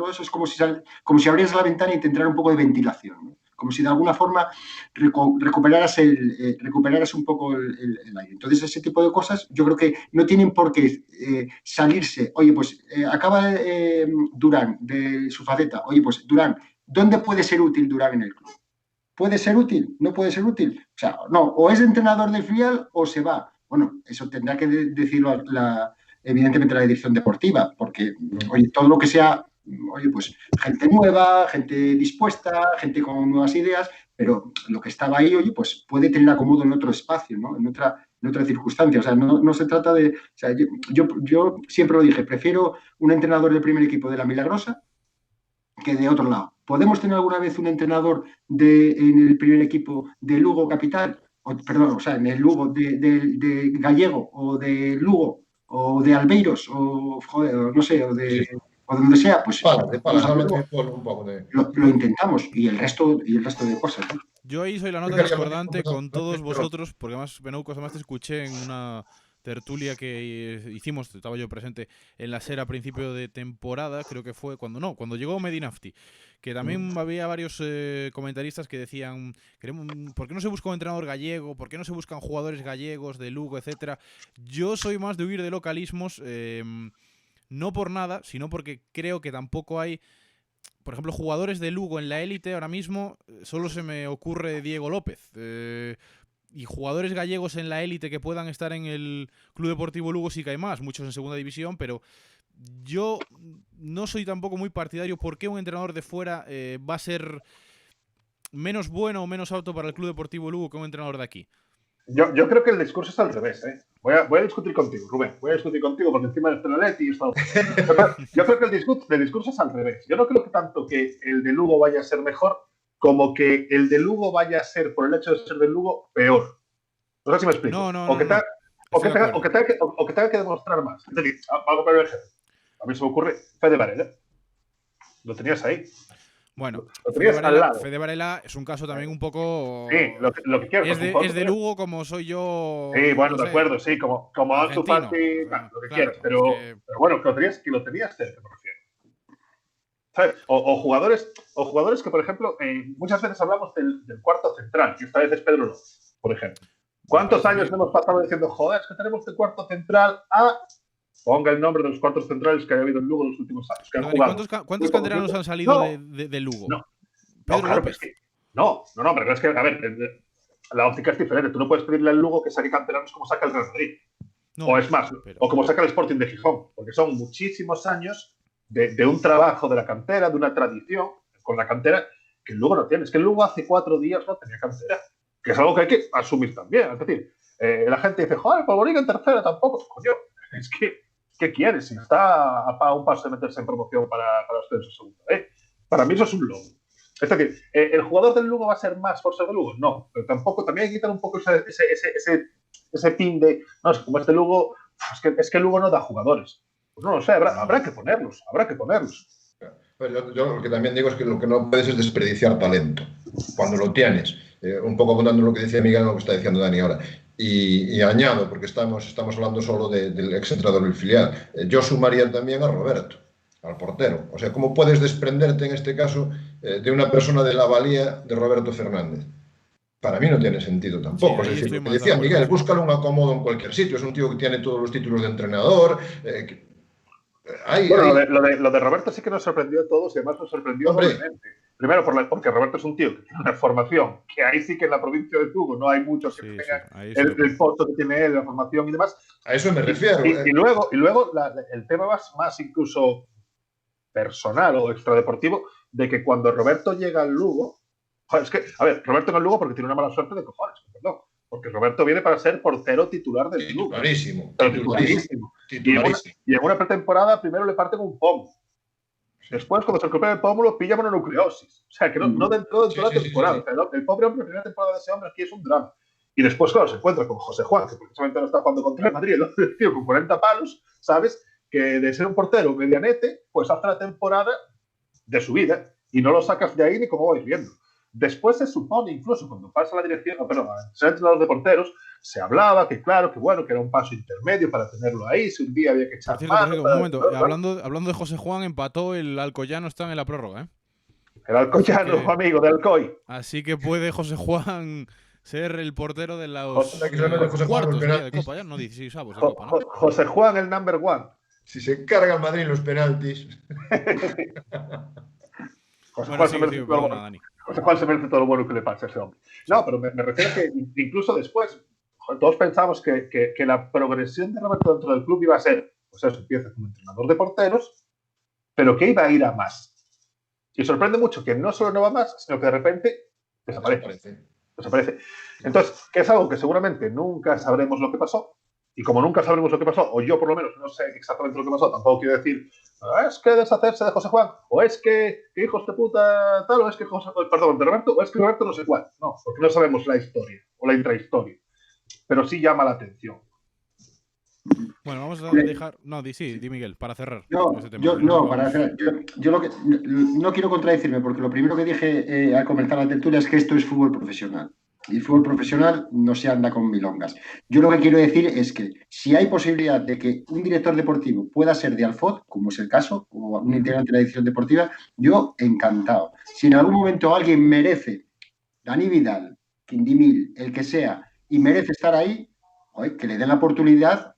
eso es como si abrieras la ventana y te entrara un poco de ventilación, ¿no? Como si de alguna forma recuperaras un poco el aire. Entonces, ese tipo de cosas yo creo que no tienen por qué salirse. Oye, pues acaba Durán de su faceta. Oye, pues Durán, ¿dónde puede ser útil Durán en el club? ¿Puede ser útil? ¿No puede ser útil? O sea, no, o es entrenador del filial o se va. Bueno, eso tendrá que decirlo evidentemente la dirección deportiva, porque oye, todo lo que sea, oye, pues gente nueva, gente dispuesta, gente con nuevas ideas, pero lo que estaba ahí, oye, pues puede tener acomodo en otro espacio, ¿no? En otra circunstancia. O sea, no se trata de... O sea, yo siempre lo dije, prefiero un entrenador del primer equipo de la Milagrosa que de otro lado. ¿Podemos tener alguna vez un entrenador en el primer equipo de Lugo Capital? En el Lugo de Gallego o de Lugo o de Albeiros o, joder, no sé, o donde sea, pues lo intentamos y el resto de cosas, ¿no? Yo ahí soy la nota discordante con todos vosotros, porque además, Benoucos, además te escuché en una tertulia que hicimos, estaba yo presente en la SER a principio de temporada, creo que fue cuando llegó Medinafti, que también había varios comentaristas que decían, ¿por qué no se busca un entrenador gallego? ¿Por qué no se buscan jugadores gallegos de Lugo, etcétera? Yo soy más de huir de localismos, no por nada, sino porque creo que tampoco hay... Por ejemplo, jugadores de Lugo en la élite ahora mismo, solo se me ocurre Diego López. Y jugadores gallegos en la élite que puedan estar en el Club Deportivo Lugo sí que hay más, muchos en segunda división, pero yo no soy tampoco muy partidario por qué un entrenador de fuera va a ser menos bueno o menos apto para el Club Deportivo Lugo que un entrenador de aquí. Yo creo que el discurso es al revés, ¿eh? Voy a discutir contigo, Rubén. Voy a discutir contigo porque encima del Atleti y esto. Yo creo que el discurso es al revés. Yo no creo que tanto que el de Lugo vaya a ser mejor como que el de Lugo vaya a ser, por el hecho de ser de Lugo, peor. No sé si me explico. O que tenga que demostrar más. Es decir, vamos a poner el ejemplo. A mí se me ocurre Fede Varela. Lo tenías ahí. Bueno, Fede Varela es un caso también un poco... Sí, lo que quiero. Es de Lugo como soy yo... Sí, bueno, de acuerdo, sí, como Ansu Fati, lo que quieras. Pero bueno, que lo tenías cerca, me refiero. ¿Sabes? O jugadores que, por ejemplo, muchas veces hablamos del cuarto central, que esta vez es Pedro López, por ejemplo. ¿Cuántos años hemos pasado diciendo, joder, es que tenemos de cuarto central a... Ponga el nombre de los cuartos centrales que ha habido en Lugo en los últimos años. Que han jugado. ¿Cuántos canteranos han salido de Lugo? Pedro López. Pero es que, a ver, la óptica es diferente. Tú no puedes pedirle al Lugo que saque canteranos como saca el Real Madrid. O es más, o como saca el Sporting de Gijón. Porque son muchísimos años de un trabajo de la cantera, de una tradición con la cantera que el Lugo no tiene. Es que el Lugo hace 4 días no tenía cantera. Que es algo que hay que asumir también. Es decir, la gente dice, joder, Polvorín en tercera tampoco. Coño, es que, ¿qué quieres? Si está a un paso de meterse en promoción para ascenso segunda. Para mí eso es un lobo. Es decir, ¿el jugador del Lugo va a ser más por ser del Lugo? No, pero tampoco, también hay que quitar un poco ese pin de, no, es que como este Lugo, es que el Lugo no da jugadores. Pues no lo sé, habrá que ponerlos. Yo lo que también digo es que lo que no puedes es desperdiciar talento, cuando lo tienes. Un poco apuntando lo que decía Miguel, lo que está diciendo Dani ahora. Y añado, porque estamos hablando solo del exentrenador del filial, yo sumaría también a Roberto, al portero. O sea, ¿cómo puedes desprenderte en este caso de una persona de la valía de Roberto Fernández? Para mí no tiene sentido tampoco. Sí, es decir, lo que decía Miguel, búscale un acomodo en cualquier sitio. Es un tío que tiene todos los títulos de entrenador. Lo de Roberto sí que nos sorprendió a todos y además nos sorprendió doblemente. Primero porque Roberto es un tío que tiene una formación, que ahí sí que en la provincia de Lugo no hay muchos que tengan el foto que tiene él, la formación y demás. A eso me refiero. Y luego el tema más incluso personal o extradeportivo de que cuando Roberto llega al Lugo, joder, es que, a ver, Roberto en el Lugo porque tiene una mala suerte de cojones, perdón. Porque Roberto viene para ser portero titular del club. Titularísimo. Y en una pretemporada primero le parten un pómulo. Después, cuando se recupera el pómulo, pilla mononucleosis. O sea, que no dentro de la temporada. Sí. O sea, el pobre hombre, la primera temporada de ese hombre aquí es un drama. Y después, claro, se encuentra con José Juan, que precisamente no está jugando contra el Madrid, ¿no? Tío, con 40 palos, ¿sabes? Que de ser un portero medianete, pues hace la temporada de su vida y no lo sacas de ahí ni como vais viendo. Después se supone, incluso cuando pasa la dirección, ser entrenador de porteros, se hablaba que claro, que bueno, que era un paso intermedio para tenerlo ahí, si un día había que echar mano. Un momento, hablando de José Juan, empató el Alcoyano, está en la prórroga, ¿eh? El Alcoyano, amigo de Alcoy. Así que puede José Juan ser el portero de los cuartos de Copa, ya no 16 avos de Copa, ¿no? José Juan, el number one. Si se encarga el Madrid en los penaltis. José Juan se merece todo lo bueno que le pasa a ese hombre. No, pero me refiero a que incluso después, todos pensamos que la progresión de Roberto dentro del club iba a ser, pues eso, empieza como entrenador de porteros, pero que iba a ir a más. Y sorprende mucho que no solo no va más, sino que de repente desaparece. Entonces, que es algo que seguramente nunca sabremos lo que pasó. Y como nunca sabremos lo que pasó, o yo por lo menos no sé exactamente lo que pasó, tampoco quiero decir, es que deshacerse de José Juan, o es que hijos de puta tal, o es que de Roberto, o es que Roberto no sé cuál. No, porque no sabemos la historia, o la intrahistoria. Pero sí llama la atención. Bueno, vamos a dejar... No, di Miguel, para cerrar. Para cerrar. Yo lo que no quiero contradecirme, porque lo primero que dije al comenzar la tertulia es que esto es fútbol profesional. Y el fútbol profesional no se anda con milongas. Yo lo que quiero decir es que si hay posibilidad de que un director deportivo pueda ser de Alfot, como es el caso, o un integrante de la edición deportiva, yo encantado. Si en algún momento alguien merece, Dani Vidal, Quindimil, el que sea, y merece estar ahí, que le den la oportunidad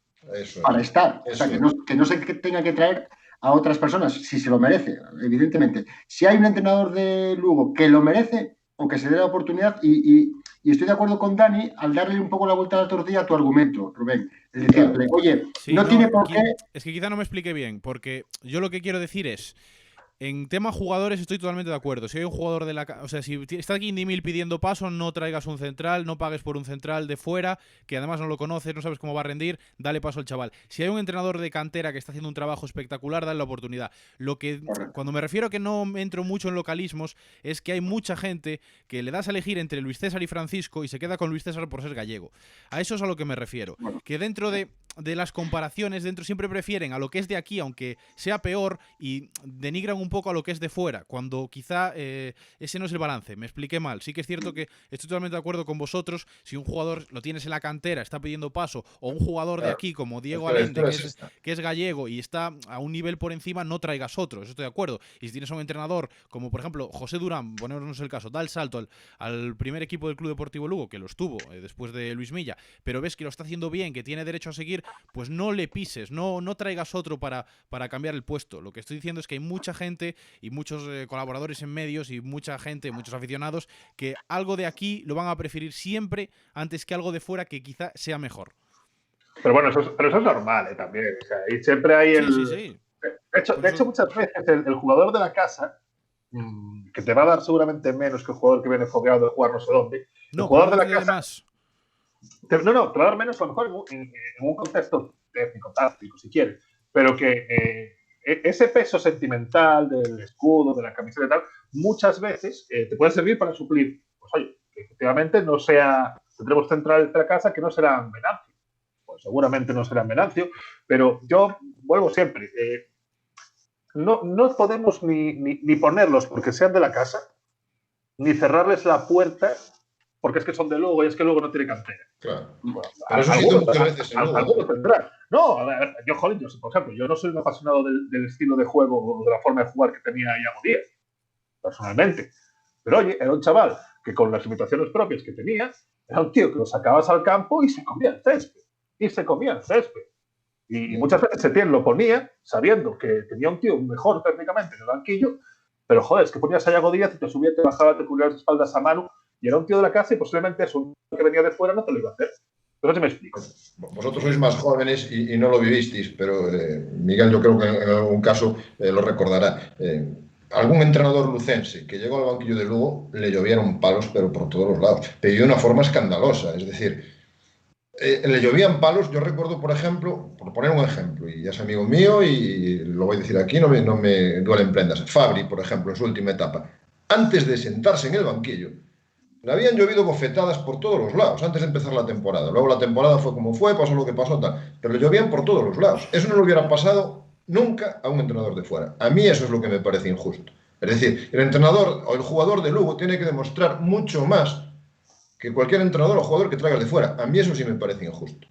para estar. O sea, que no se tenga que traer a otras personas, si se lo merece, evidentemente. Si hay un entrenador de Lugo que lo merece, o que se dé la oportunidad, y estoy de acuerdo con Dani al darle un poco la vuelta a la tortilla a tu argumento, Rubén. Es decirle, oye, tiene por qué... Es que quizá no me explique bien, porque yo lo que quiero decir es... En tema jugadores estoy totalmente de acuerdo. Si hay un jugador de la... O sea, si está Quindimil pidiendo paso, no traigas un central, no pagues por un central de fuera, que además no lo conoces, no sabes cómo va a rendir, dale paso al chaval. Si hay un entrenador de cantera que está haciendo un trabajo espectacular, dale la oportunidad. Cuando me refiero a que no entro mucho en localismos, es que hay mucha gente que le das a elegir entre Luis César y Francisco y se queda con Luis César por ser gallego. A eso es a lo que me refiero. Que dentro de las comparaciones, siempre prefieren a lo que es de aquí, aunque sea peor, y denigran un poco a lo que es de fuera, cuando quizá ese no es el balance. Me expliqué mal. Sí que es cierto que estoy totalmente de acuerdo con vosotros. Si un jugador lo tienes en la cantera, está pidiendo paso, o un jugador de aquí como Diego Allende, que es gallego y está a un nivel por encima, no traigas otro. Eso estoy de acuerdo. Y si tienes a un entrenador como por ejemplo José Durán, ponernos el caso, da el salto al primer equipo del Club Deportivo Lugo, que lo estuvo después de Luis Milla, pero ves que lo está haciendo bien, que tiene derecho a seguir, pues no le pises, no traigas otro para cambiar el puesto. Lo que estoy diciendo es que hay mucha gente y muchos colaboradores en medios y mucha gente, muchos aficionados, que algo de aquí lo van a preferir siempre antes que algo de fuera que quizá sea mejor. Pero bueno, eso es normal también. O sea, y siempre hay Sí. De hecho, muchas veces el jugador de la casa, que te va a dar seguramente menos que el jugador que viene fogueado de jugar no sé dónde. No, el jugador de la casa. Más. Te va a dar menos a lo mejor en un contexto técnico, táctico, si quieres. Pero que ese peso sentimental del escudo, de la camiseta y tal, muchas veces te puede servir para suplir. Pues oye, que efectivamente tendremos centrales de la casa que no serán Venancio. Pues seguramente no serán Venancio, pero yo vuelvo siempre. No podemos ni ponerlos porque sean de la casa, ni cerrarles la puerta porque es que son de Lugo y es que Lugo no tiene cantera. Claro. Bueno, pero eso sí muchas veces en Lugo. Algunos tendrán. No, a ver, yo por ejemplo, yo no soy un apasionado del estilo de juego o de la forma de jugar que tenía Iago Díaz, personalmente. Pero oye, era un chaval que con las limitaciones propias que tenía, era un tío que lo sacabas al campo y se comía el césped. Y muchas veces Setién lo ponía sabiendo que tenía un tío mejor técnicamente en el banquillo, pero joder, es que ponías a Iago Díaz y te subía, te bajaba, te cubría las espaldas a Manu, y era un tío de la casa y posiblemente eso, un que venía de fuera no te lo iba a hacer. Pero si me explico. Vosotros sois más jóvenes y no lo vivisteis, pero Miguel yo creo que en algún caso lo recordará. algún entrenador lucense que llegó al banquillo de Lugo le llovieron palos, pero por todos los lados, pero de una forma escandalosa. Es decir, le llovían palos. Yo recuerdo, por ejemplo, por poner un ejemplo, y ya es amigo mío y lo voy a decir aquí, no me duelen prendas. Fabri, por ejemplo, en su última etapa, antes de sentarse en el banquillo, le habían llovido bofetadas por todos los lados antes de empezar la temporada. Luego la temporada fue como fue, pasó lo que pasó, tal. Pero le llovían por todos los lados. Eso no le hubiera pasado nunca a un entrenador de fuera. A mí eso es lo que me parece injusto. Es decir, el entrenador o el jugador de Lugo tiene que demostrar mucho más que cualquier entrenador o jugador que traigas de fuera. A mí eso sí me parece injusto.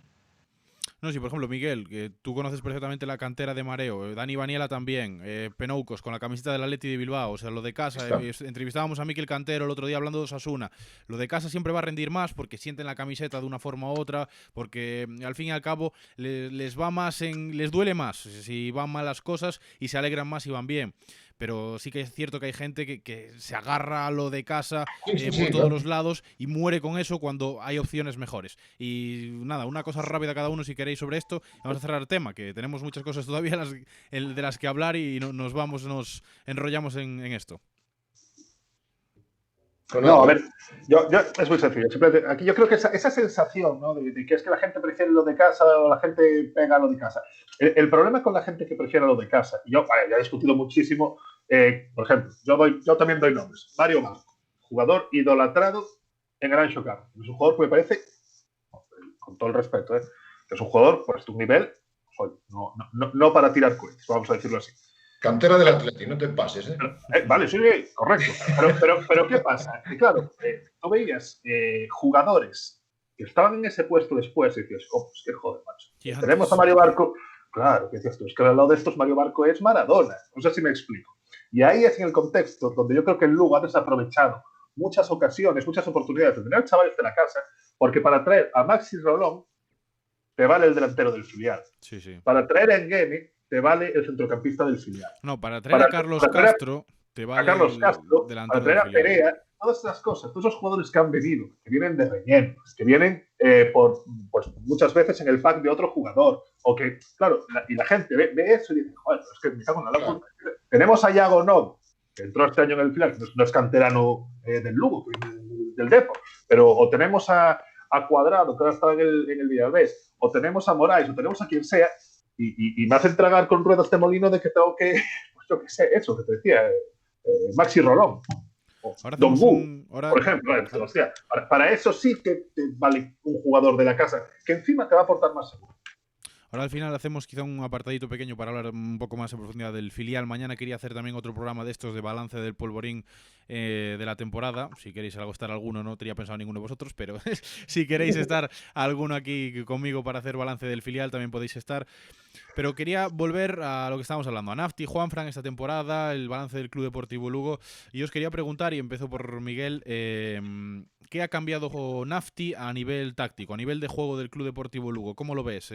No, sí, por ejemplo, Miguel, que tú conoces perfectamente la cantera de Mareo, Dani Baniela también, Penoucos con la camiseta del Atleti de Bilbao, o sea, lo de casa, entrevistábamos a Mikel Cantero el otro día hablando de Osasuna, lo de casa siempre va a rendir más porque sienten la camiseta de una forma u otra, porque al fin y al cabo les va más les duele más si van mal las cosas y se alegran más si van bien. Pero sí que es cierto que hay gente que se agarra a lo de casa por todos los lados y muere con eso cuando hay opciones mejores. Y nada, una cosa rápida cada uno si queréis sobre esto. Vamos a cerrar el tema, que tenemos muchas cosas todavía de las que hablar y nos enrollamos en esto. No, a ver, yo es muy sencillo. Aquí yo creo que esa sensación, ¿no? de que es que la gente prefiere lo de casa o la gente pega lo de casa. El problema con la gente que prefiere lo de casa, y yo ya he discutido muchísimo, por ejemplo, yo también doy nombres. Mario Marco, jugador idolatrado en el Anxo Carro. Es un jugador que me parece, con todo el respeto, que es un jugador pues, de un nivel, no para tirar cohetes, vamos a decirlo así. Cantera del Atleti, no te pases, ¿eh? Vale, sí, correcto. Pero ¿qué pasa? Que claro, tú veías jugadores que estaban en ese puesto después y decías, pues qué joder, macho. Tenemos a Mario Barco. Claro, que decías tú, es que al lado de estos Mario Barco es Maradona. No sé si me explico. Y ahí es en el contexto donde yo creo que el Lugo ha desaprovechado muchas ocasiones, muchas oportunidades de tener chavales de la casa, porque para traer a Maxi Rolón te vale el delantero del filial. Sí, sí. Para traer a Nguemi te vale el centrocampista del filial. No, para traer a Carlos Castro te vale a Carlos Castro, delantero para traer del filial. a Perea, todas esas cosas, todos esos jugadores que han venido, que vienen de relleno, que vienen pues muchas veces en el pack de otro jugador, o que, claro, la gente ve eso y dice, joder, es que me cago en la locura. Tenemos a Yago Novo, que entró este año en el filial, que no es canterano del Lugo, del Depor, pero o tenemos a Cuadrado, que ahora está en el Villavés, o tenemos a Moraes, o tenemos a quien sea, y me hacen tragar con ruedas de molino de que tengo que, pues yo qué sé, eso que te decía, Maxi Rolón, o Don Gu, por ejemplo. Hostia, para eso sí que te vale un jugador de la casa, que encima te va a aportar más seguro. Ahora al final hacemos quizá un apartadito pequeño para hablar un poco más en profundidad del filial. Mañana quería hacer también otro programa de estos de balance del polvorín de la temporada. Si queréis estar alguno, no tenía pensado ninguno de vosotros, pero si queréis estar alguno aquí conmigo para hacer balance del filial, también podéis estar. Pero quería volver a lo que estábamos hablando, a Nafti, Juanfran esta temporada, el balance del Club Deportivo Lugo. Y os quería preguntar, y empiezo por Miguel, ¿qué ha cambiado Nafti a nivel táctico, a nivel de juego del Club Deportivo Lugo? ¿Cómo lo ves?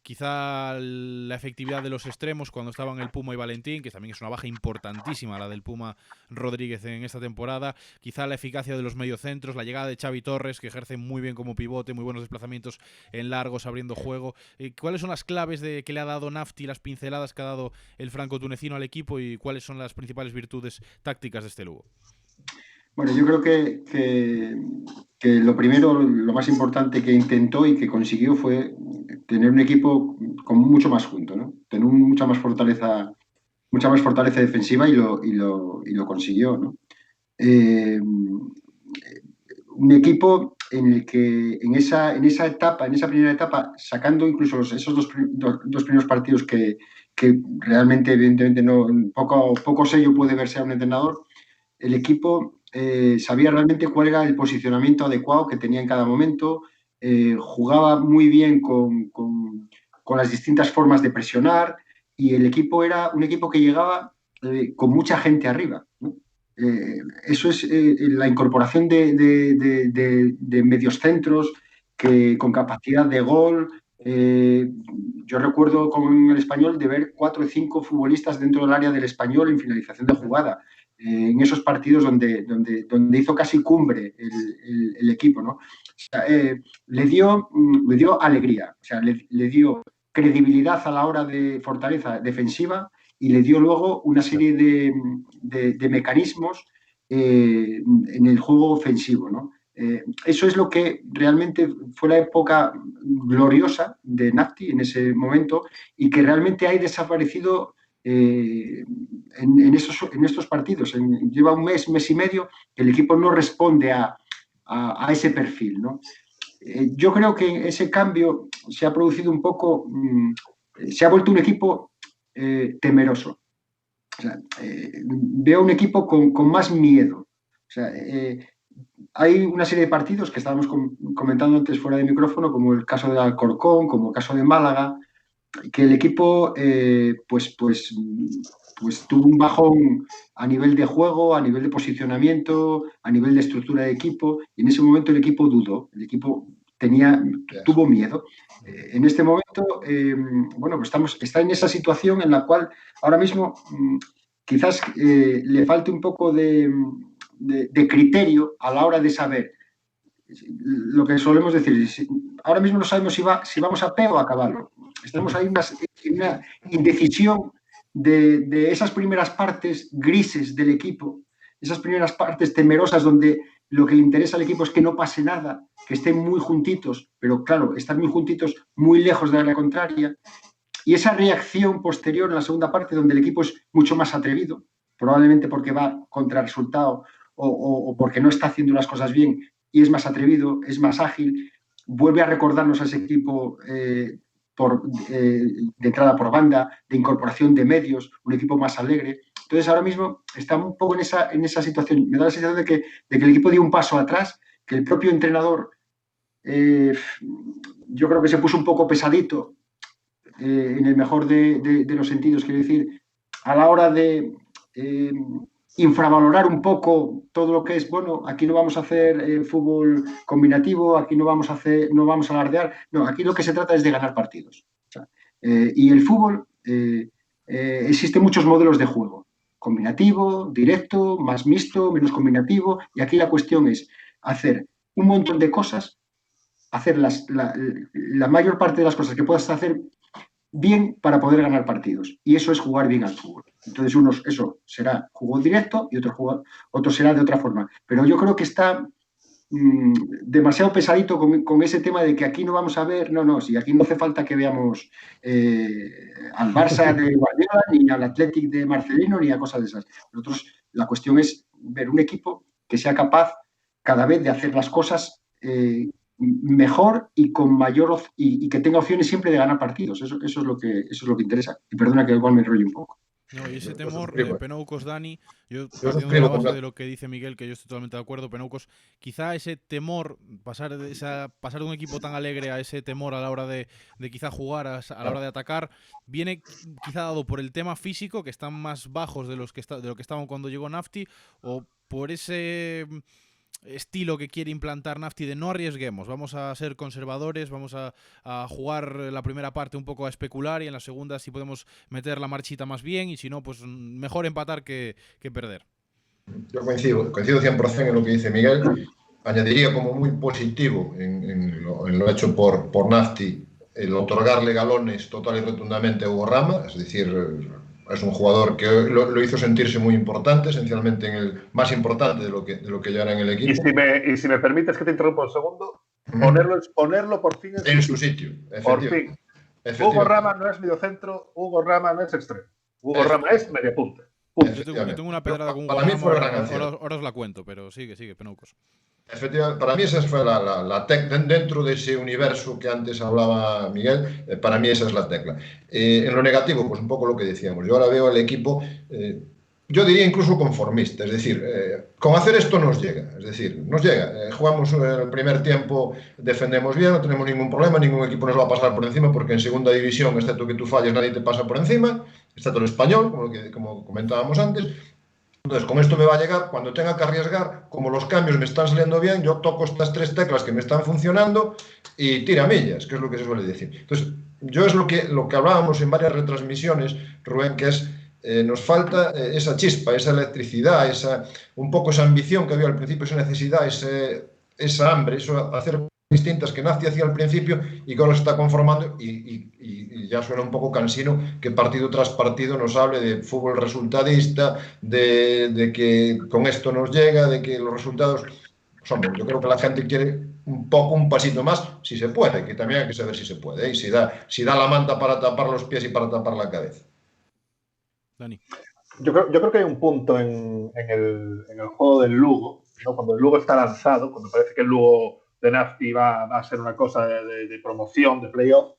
Quizá la efectividad de los extremos cuando estaban el Puma y Valentín, que también es una baja importantísima la del Puma Rodríguez en esta temporada. Quizá la eficacia de los mediocentros, la llegada de Xavi Torres, que ejerce muy bien como pivote, muy buenos desplazamientos en largos, abriendo juego. ¿Cuáles son las claves que le ha dado Nafti, las pinceladas que ha dado el franco-tunecino al equipo y cuáles son las principales virtudes tácticas de este Lugo? Bueno, yo creo que lo primero, lo más importante que intentó y que consiguió fue tener un equipo con mucho más junto, ¿no? Tener mucha más fortaleza defensiva y lo consiguió, ¿no? Un equipo en el que en esa primera etapa, sacando incluso esos dos primeros partidos que realmente, evidentemente, poco sello puede verse a un entrenador, el equipo sabía realmente cuál era el posicionamiento adecuado que tenía en cada momento, jugaba muy bien con las distintas formas de presionar y el equipo era un equipo que llegaba con mucha gente arriba, ¿no? Eso es la incorporación de medios centros con capacidad de gol. Yo recuerdo con el Español de ver 4 o 5 futbolistas dentro del área del Español en finalización de jugada. En esos partidos donde hizo casi cumbre el equipo, ¿no? O sea, le dio alegría, o sea, le dio credibilidad a la hora de fortaleza defensiva y le dio luego una serie de mecanismos en el juego ofensivo, ¿no? Eso es lo que realmente fue la época gloriosa de Nafti en ese momento y que realmente ha desaparecido en estos partidos. Lleva un mes y medio que el equipo no responde a ese perfil, ¿no? Yo creo que ese cambio se ha producido un poco, se ha vuelto un equipo temeroso. O sea, veo un equipo con más miedo. O sea, hay una serie de partidos que estábamos comentando antes fuera de micrófono, como el caso de Alcorcón, como el caso de Málaga, que el equipo pues tuvo un bajón a nivel de juego, a nivel de posicionamiento, a nivel de estructura de equipo, y en ese momento el equipo dudó, el equipo tuvo miedo. En este momento, bueno, pues está en esa situación en la cual ahora mismo quizás le falte un poco de criterio a la hora de saber lo que solemos decir. Ahora mismo no sabemos si vamos a pie o a caballo. Estamos ahí en una indecisión de esas primeras partes grises del equipo, esas primeras partes temerosas donde lo que le interesa al equipo es que no pase nada, que estén muy juntitos, pero claro, estar muy juntitos muy lejos de la contraria. Y esa reacción posterior en la segunda parte donde el equipo es mucho más atrevido, probablemente porque va contra el resultado o porque no está haciendo las cosas bien y es más atrevido, es más ágil, vuelve a recordarnos a ese equipo de entrada por banda, de incorporación de medios, un equipo más alegre. Entonces ahora mismo está un poco en esa situación. Me da la sensación de que el equipo dio un paso atrás, que el propio entrenador yo creo que se puso un poco pesadito, en el mejor de los sentidos, quiero decir, a la hora de infravalorar un poco todo lo que es, bueno, aquí no vamos a hacer fútbol combinativo, aquí no vamos a alardear, no, aquí lo que se trata es de ganar partidos. O sea, y el fútbol, existen muchos modelos de juego, combinativo, directo, más mixto, menos combinativo, y aquí la cuestión es hacer un montón de cosas, hacer la mayor parte de las cosas que puedas hacer bien para poder ganar partidos. Y eso es jugar bien al fútbol. Entonces, eso será juego directo y otro será de otra forma. Pero yo creo que está demasiado pesadito con ese tema de que aquí no vamos a ver, si aquí no hace falta que veamos al Barça de Guardiola, ni al Athletic de Marcelino, ni a cosas de esas. Nosotros, la cuestión es ver un equipo que sea capaz cada vez de hacer las cosas mejor y con mayor y que tenga opciones siempre de ganar partidos. Eso es lo que interesa. Y perdona que igual me enrollo un poco. No, y ese temor, Penoucos, Dani, yo partiendo de la base de lo que dice Miguel, que yo estoy totalmente de acuerdo, Penoucos, quizá ese temor, pasar de un equipo tan alegre a ese temor a la hora de quizá jugar, a la hora de atacar, viene quizá dado por el tema físico, que están más bajos de lo que estaban cuando llegó Nafti, o por ese estilo que quiere implantar Nafti de no arriesguemos, vamos a ser conservadores, vamos a jugar la primera parte un poco a especular y en la segunda si podemos meter la marchita más bien y si no, pues mejor empatar que perder. Yo coincido 100% en lo que dice Miguel. Añadiría como muy positivo en lo hecho por Nafti el otorgarle galones total y rotundamente a Hugo Rama, es decir, es un jugador que lo hizo sentirse muy importante, esencialmente en el más importante de lo que ya era en el equipo. Y si me permites que te interrumpa un segundo, ponerlo por fin en su sitio. Por fin. Hugo Rama no es mediocentro, Hugo Rama no es extremo. Hugo Rama es mediapunta. Yo tengo una pedrada con Hugo Rama, ahora os la cuento, pero sigue, Penoucos. Efectivamente, para mí esa fue la tecla dentro de ese universo que antes hablaba Miguel. Para mí esa es la tecla. En lo negativo, pues un poco lo que decíamos. Yo ahora veo al equipo, yo diría incluso conformista. Es decir, con hacer esto nos llega. Es decir, nos llega. Jugamos el primer tiempo, defendemos bien, no tenemos ningún problema, ningún equipo nos va a pasar por encima porque en segunda división, excepto que tú falles, nadie te pasa por encima, excepto el Español, como comentábamos antes. Entonces, con esto me va a llegar, cuando tenga que arriesgar, como los cambios me están saliendo bien, yo toco estas 3 teclas que me están funcionando y tira millas, que es lo que se suele decir. Entonces, yo es lo que hablábamos en varias retransmisiones, Rubén, que es, nos falta esa chispa, esa electricidad, un poco esa ambición que había al principio, esa necesidad, esa hambre, eso hacer distintas que Nafti hacía al principio y que ahora se está conformando y ya suena un poco cansino que partido tras partido nos hable de fútbol resultadista, de que con esto nos llega, de que los resultados... Pues, hombre, yo creo que la gente quiere un poco, un pasito más, si se puede, que también hay que saber si se puede, ¿eh? Y si da la manta para tapar los pies y para tapar la cabeza. Dani. Yo creo que hay un punto en el juego del Lugo, ¿no? Cuando el Lugo está lanzado, cuando parece que el Lugo de Nafti va a ser una cosa de promoción, de playoff,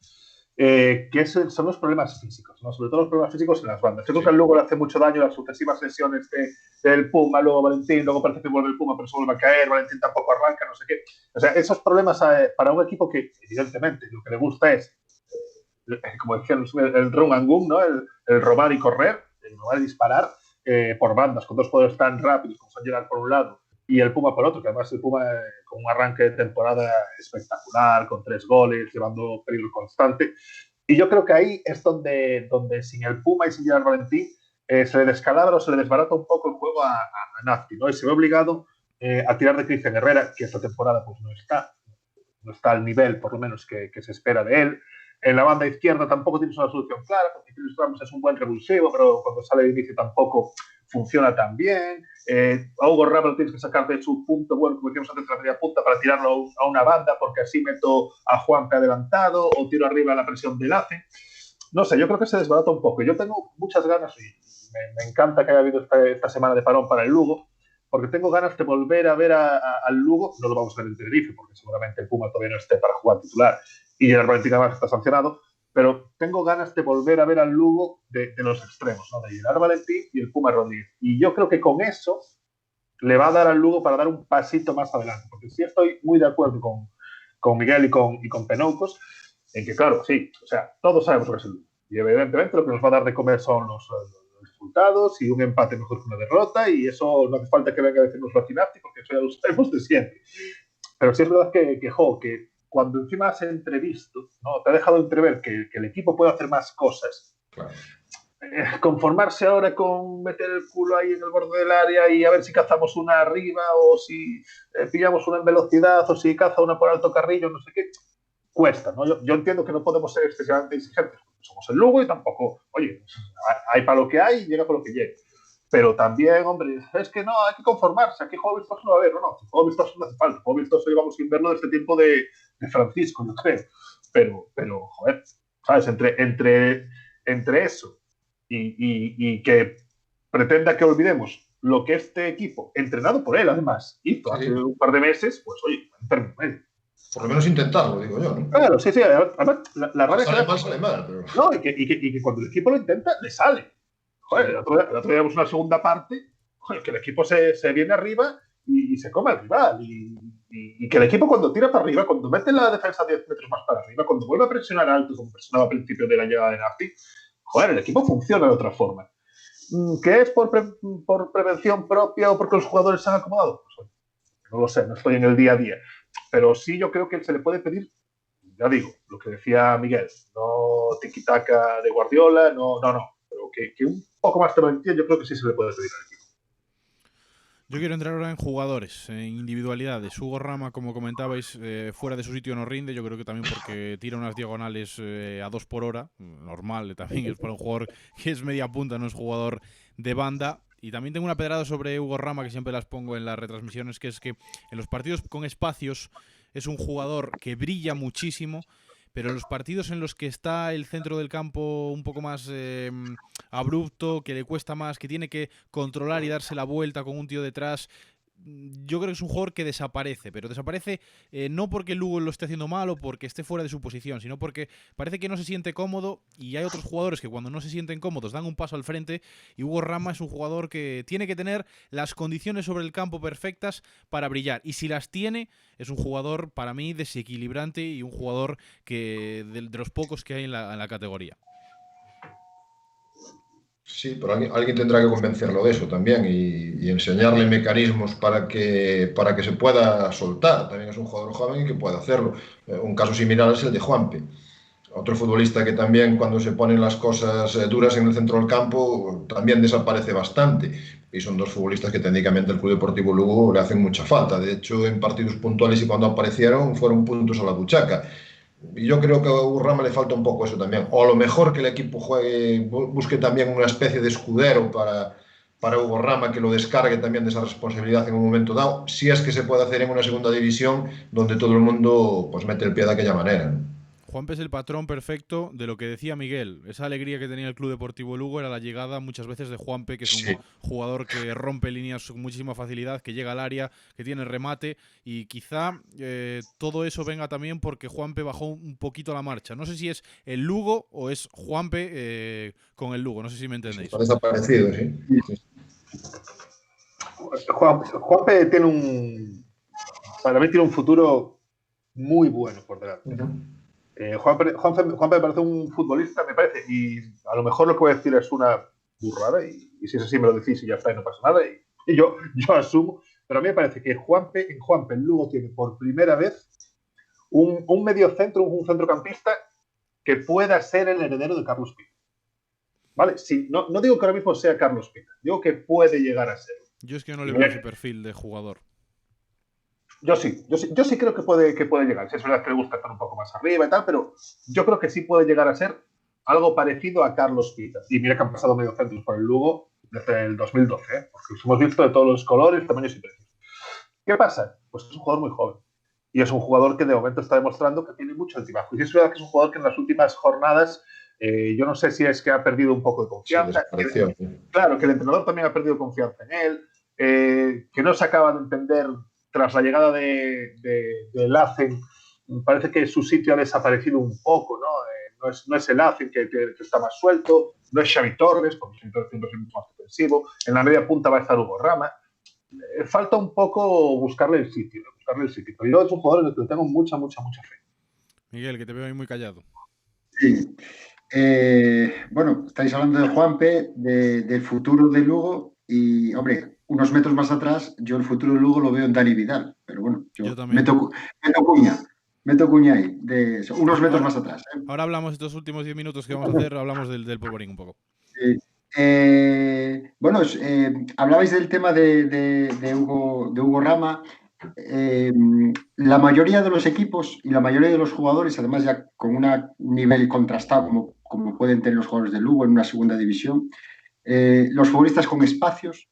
son los problemas físicos, ¿no? Sobre todo los problemas físicos en las bandas. Yo creo que al Lugo le hace mucho daño las sucesivas lesiones del Puma, luego Valentín, luego parece que vuelve el Puma, pero se vuelve a caer, Valentín tampoco arranca, no sé qué. O sea, esos problemas para un equipo que, evidentemente, lo que le gusta es, como decían, el run and gun, ¿no? El robar y correr, el robar y disparar por bandas, con dos jugadores tan rápidos como San Gerard por un lado y el Puma por otro, que además el Puma con un arranque de temporada espectacular, con 3 goles, llevando peligro constante. Y yo creo que ahí es donde sin el Puma y sin Gerard Valentín se le descalabra o se le desbarata un poco el juego a Nafti, ¿no? Y se ve obligado a tirar de Cristian Herrera, que esta temporada pues no está al nivel, por lo menos, que se espera de él. En la banda izquierda tampoco tienes una solución clara, porque Chris Ramos es un buen revulsivo, pero cuando sale de inicio tampoco funciona tan bien. A Hugo Rama lo tienes que sacar de su punto bueno, como decíamos antes, de la media punta, para tirarlo a una banda, porque así meto a Juanpe adelantado o tiro arriba la presión del ACE. No sé, yo creo que se desbarata un poco. Yo tengo muchas ganas y me encanta que haya habido esta semana de parón para el Lugo, porque tengo ganas de volver a ver al Lugo. No lo vamos a ver en Tenerife, porque seguramente el Puma todavía no esté para jugar titular y Gerard Valentín además está sancionado, pero tengo ganas de volver a ver al Lugo de los extremos, ¿no? De Gerard Valentín y el Puma Rodríguez. Y yo creo que con eso le va a dar al Lugo para dar un pasito más adelante, porque sí estoy muy de acuerdo con Miguel y con Penoucos, en que claro, sí, o sea, todos sabemos lo que es el Lugo. Y evidentemente lo que nos va a dar de comer son los resultados y un empate mejor que una derrota, y eso no hace falta que venga a decirnos lo Nafti, porque eso ya lo sabemos de siempre. Pero sí es verdad que cuando encima has entrevisto, ¿no? Te ha dejado entrever que el equipo puede hacer más cosas. Claro. Conformarse ahora con meter el culo ahí en el borde del área y a ver si cazamos una arriba o si pillamos una en velocidad o si caza una por Alto Carrillo, no sé qué, cuesta, ¿no? Yo entiendo que no podemos ser excesivamente exigentes, porque somos el Lugo y tampoco, oye, hay para lo que hay y llega por lo que llegue. Pero también, hombre, es que no, hay que conformarse. Aquí juego vistoso no va a haber, no. Juego vistoso no hace falta. Juego vistoso llevamos sin verlo desde tiempo de Francisco, yo creo. Pero, joder, ¿sabes? Entre eso y que pretenda que olvidemos lo que este equipo, entrenado por él, además, hizo hace un par de meses, pues, oye, en término medio. Por lo menos intentarlo, digo yo, ¿no? Claro, sí. Además, la rabia sale mal, pero... No, y que cuando el equipo lo intenta, le sale. Joder, el otro día vimos una segunda parte, joder, que el equipo se viene arriba y se come al rival. Y que el equipo cuando tira para arriba, cuando mete la defensa 10 metros más para arriba, cuando vuelve a presionar alto, como presionaba al principio de la llegada de Nafti, joder, el equipo funciona de otra forma. ¿Qué es por prevención propia o porque los jugadores se han acomodado? Pues, no lo sé, no estoy en el día a día. Pero sí yo creo que se le puede pedir, ya digo, lo que decía Miguel, no tiki-taka de Guardiola, no. Pero que un poco más de valentía yo creo que sí se le puede pedir al equipo. Yo quiero entrar ahora en jugadores, en individualidades. Hugo Rama, como comentabais, fuera de su sitio no rinde. Yo creo que también porque tira unas diagonales a 2 por hora. Normal, también es para un jugador que es media punta, no es jugador de banda. Y también tengo una pedrada sobre Hugo Rama, que siempre las pongo en las retransmisiones, que es que en los partidos con espacios es un jugador que brilla muchísimo, pero en los partidos en los que está el centro del campo un poco más abrupto, que le cuesta más, que tiene que controlar y darse la vuelta con un tío detrás, yo creo que es un jugador que desaparece, pero desaparece no porque Lugo lo esté haciendo mal o porque esté fuera de su posición, sino porque parece que no se siente cómodo, y hay otros jugadores que cuando no se sienten cómodos dan un paso al frente, y Hugo Rama es un jugador que tiene que tener las condiciones sobre el campo perfectas para brillar, y si las tiene, es un jugador para mí desequilibrante y un jugador que de los pocos que hay en la categoría. Sí, pero alguien tendrá que convencerlo de eso también y enseñarle mecanismos para que se pueda soltar. También es un jugador joven y que puede hacerlo. Un caso similar es el de Juanpe. Otro futbolista que también, cuando se ponen las cosas duras en el centro del campo, también desaparece bastante. Y son dos futbolistas que técnicamente el Club Deportivo Lugo le hacen mucha falta. De hecho, en partidos puntuales y cuando aparecieron, fueron puntos a la buchaca. Y yo creo que a Hugo Rama le falta un poco eso también. O a lo mejor que el equipo juegue, busque también una especie de escudero para Hugo Rama, que lo descargue también de esa responsabilidad en un momento dado, si es que se puede hacer en una segunda división donde todo el mundo pues mete el pie de aquella manera, ¿no? Juanpe es el patrón perfecto de lo que decía Miguel. Esa alegría que tenía el Club Deportivo Lugo era la llegada muchas veces de Juanpe, que es un Sí. jugador que rompe líneas con muchísima facilidad, que llega al área, que tiene remate, y quizá todo eso venga también porque Juanpe bajó un poquito la marcha. No sé si es el Lugo o es Juanpe con el Lugo, no sé si me entendéis. Está desaparecido, sí. Juanpe para mí tiene un futuro muy bueno por delante. Juanpe me parece un futbolista, me parece, y a lo mejor lo que voy a decir es una burrada, y si es así me lo decís y ya está, y no pasa nada, y yo asumo, pero a mí me parece que Juanpe el Lugo tiene por primera vez un mediocentro, un centrocampista que pueda ser el heredero de Carlos Pita. ¿Vale? Sí, no digo que ahora mismo sea Carlos Pita, digo que puede llegar a ser. Yo es que no le veo ese perfil de jugador. Yo sí creo que puede llegar. Si es verdad que le gusta estar un poco más arriba y tal, pero yo creo que sí puede llegar a ser algo parecido a Carlos Pita. Y mira que han pasado mediocentros por el Lugo desde el 2012, porque los hemos visto de todos los colores, tamaños y precios. ¿Qué pasa? Pues es un jugador muy joven. Y es un jugador que de momento está demostrando que tiene mucho altibajo. Y es verdad que es un jugador que en las últimas jornadas, yo no sé si es que ha perdido un poco de confianza. Claro, que el entrenador también ha perdido confianza en él, que no se acaba de entender tras la llegada de Lacen. Parece que su sitio ha desaparecido un poco, ¿no? No es el Lacen que está más suelto, no es Xavi Torres, porque Xavi Torres siempre es mucho más defensivo. En la media punta va a estar Hugo Rama. Falta un poco buscarle el sitio. Pero yo es un jugador en el que tengo mucha fe. Miguel, que te veo ahí muy callado. Sí. Bueno, estáis hablando de Juanpe, del futuro de Lugo, y, hombre, unos metros más atrás, yo el futuro de Lugo lo veo en Dani Vidal, pero bueno, yo también. meto cuña ahí, unos metros más atrás. Ahora hablamos, estos últimos 10 minutos que vamos a hacer, hablamos del polvorín un poco. Bueno, hablabais del tema de Hugo Rama. La mayoría de los equipos y la mayoría de los jugadores, además ya con un nivel contrastado como pueden tener los jugadores de Lugo en una segunda división, los futbolistas con espacios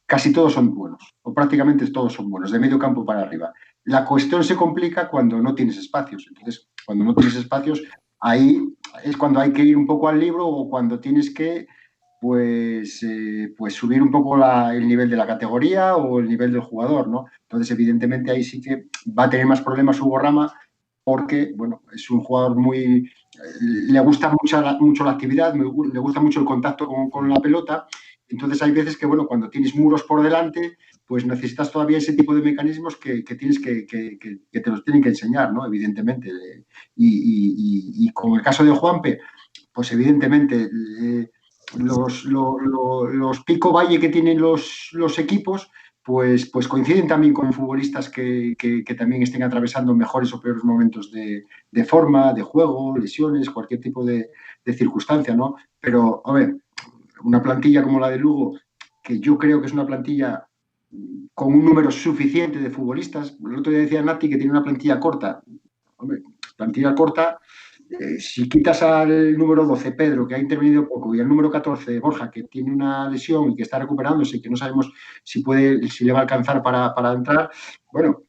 casi todos son buenos, o prácticamente todos son buenos, de medio campo para arriba. La cuestión se complica cuando no tienes espacios. Entonces, cuando no tienes espacios, ahí es cuando hay que ir un poco al libro o cuando tienes que pues subir un poco el nivel de la categoría o el nivel del jugador, ¿no? Entonces, evidentemente, ahí sí que va a tener más problemas Hugo Rama porque, bueno, es un jugador le gusta mucho la actividad, le gusta mucho el contacto con la pelota. Entonces, hay veces que, bueno, cuando tienes muros por delante, pues necesitas todavía ese tipo de mecanismos que tienes que te los tienen que enseñar, ¿no? Evidentemente. Y con el caso de Juanpe, pues evidentemente los pico valle que tienen los equipos, pues coinciden también con futbolistas que también estén atravesando mejores o peores momentos de forma, de juego, lesiones, cualquier tipo de circunstancia, ¿no? Pero, a ver, una plantilla como la de Lugo, que yo creo que es una plantilla con un número suficiente de futbolistas. El otro día decía Nati que tiene una plantilla corta. Hombre, plantilla corta, si quitas al número 12, Pedro, que ha intervenido poco, y al número 14, Borja, que tiene una lesión y que está recuperándose y que no sabemos si le va a alcanzar para entrar, bueno,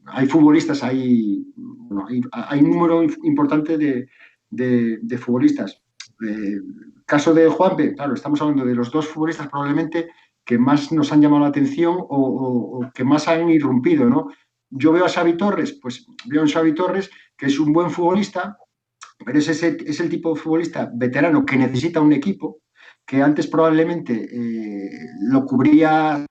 hay futbolistas ahí, bueno, hay un número importante de futbolistas. Caso de Juanpe, claro, estamos hablando de los dos futbolistas probablemente que más nos han llamado la atención o que más han irrumpido, ¿no? Yo veo a Xavi Torres, pues veo a Xavi Torres, que es un buen futbolista, pero es el tipo de futbolista veterano que necesita un equipo, que antes probablemente lo cubría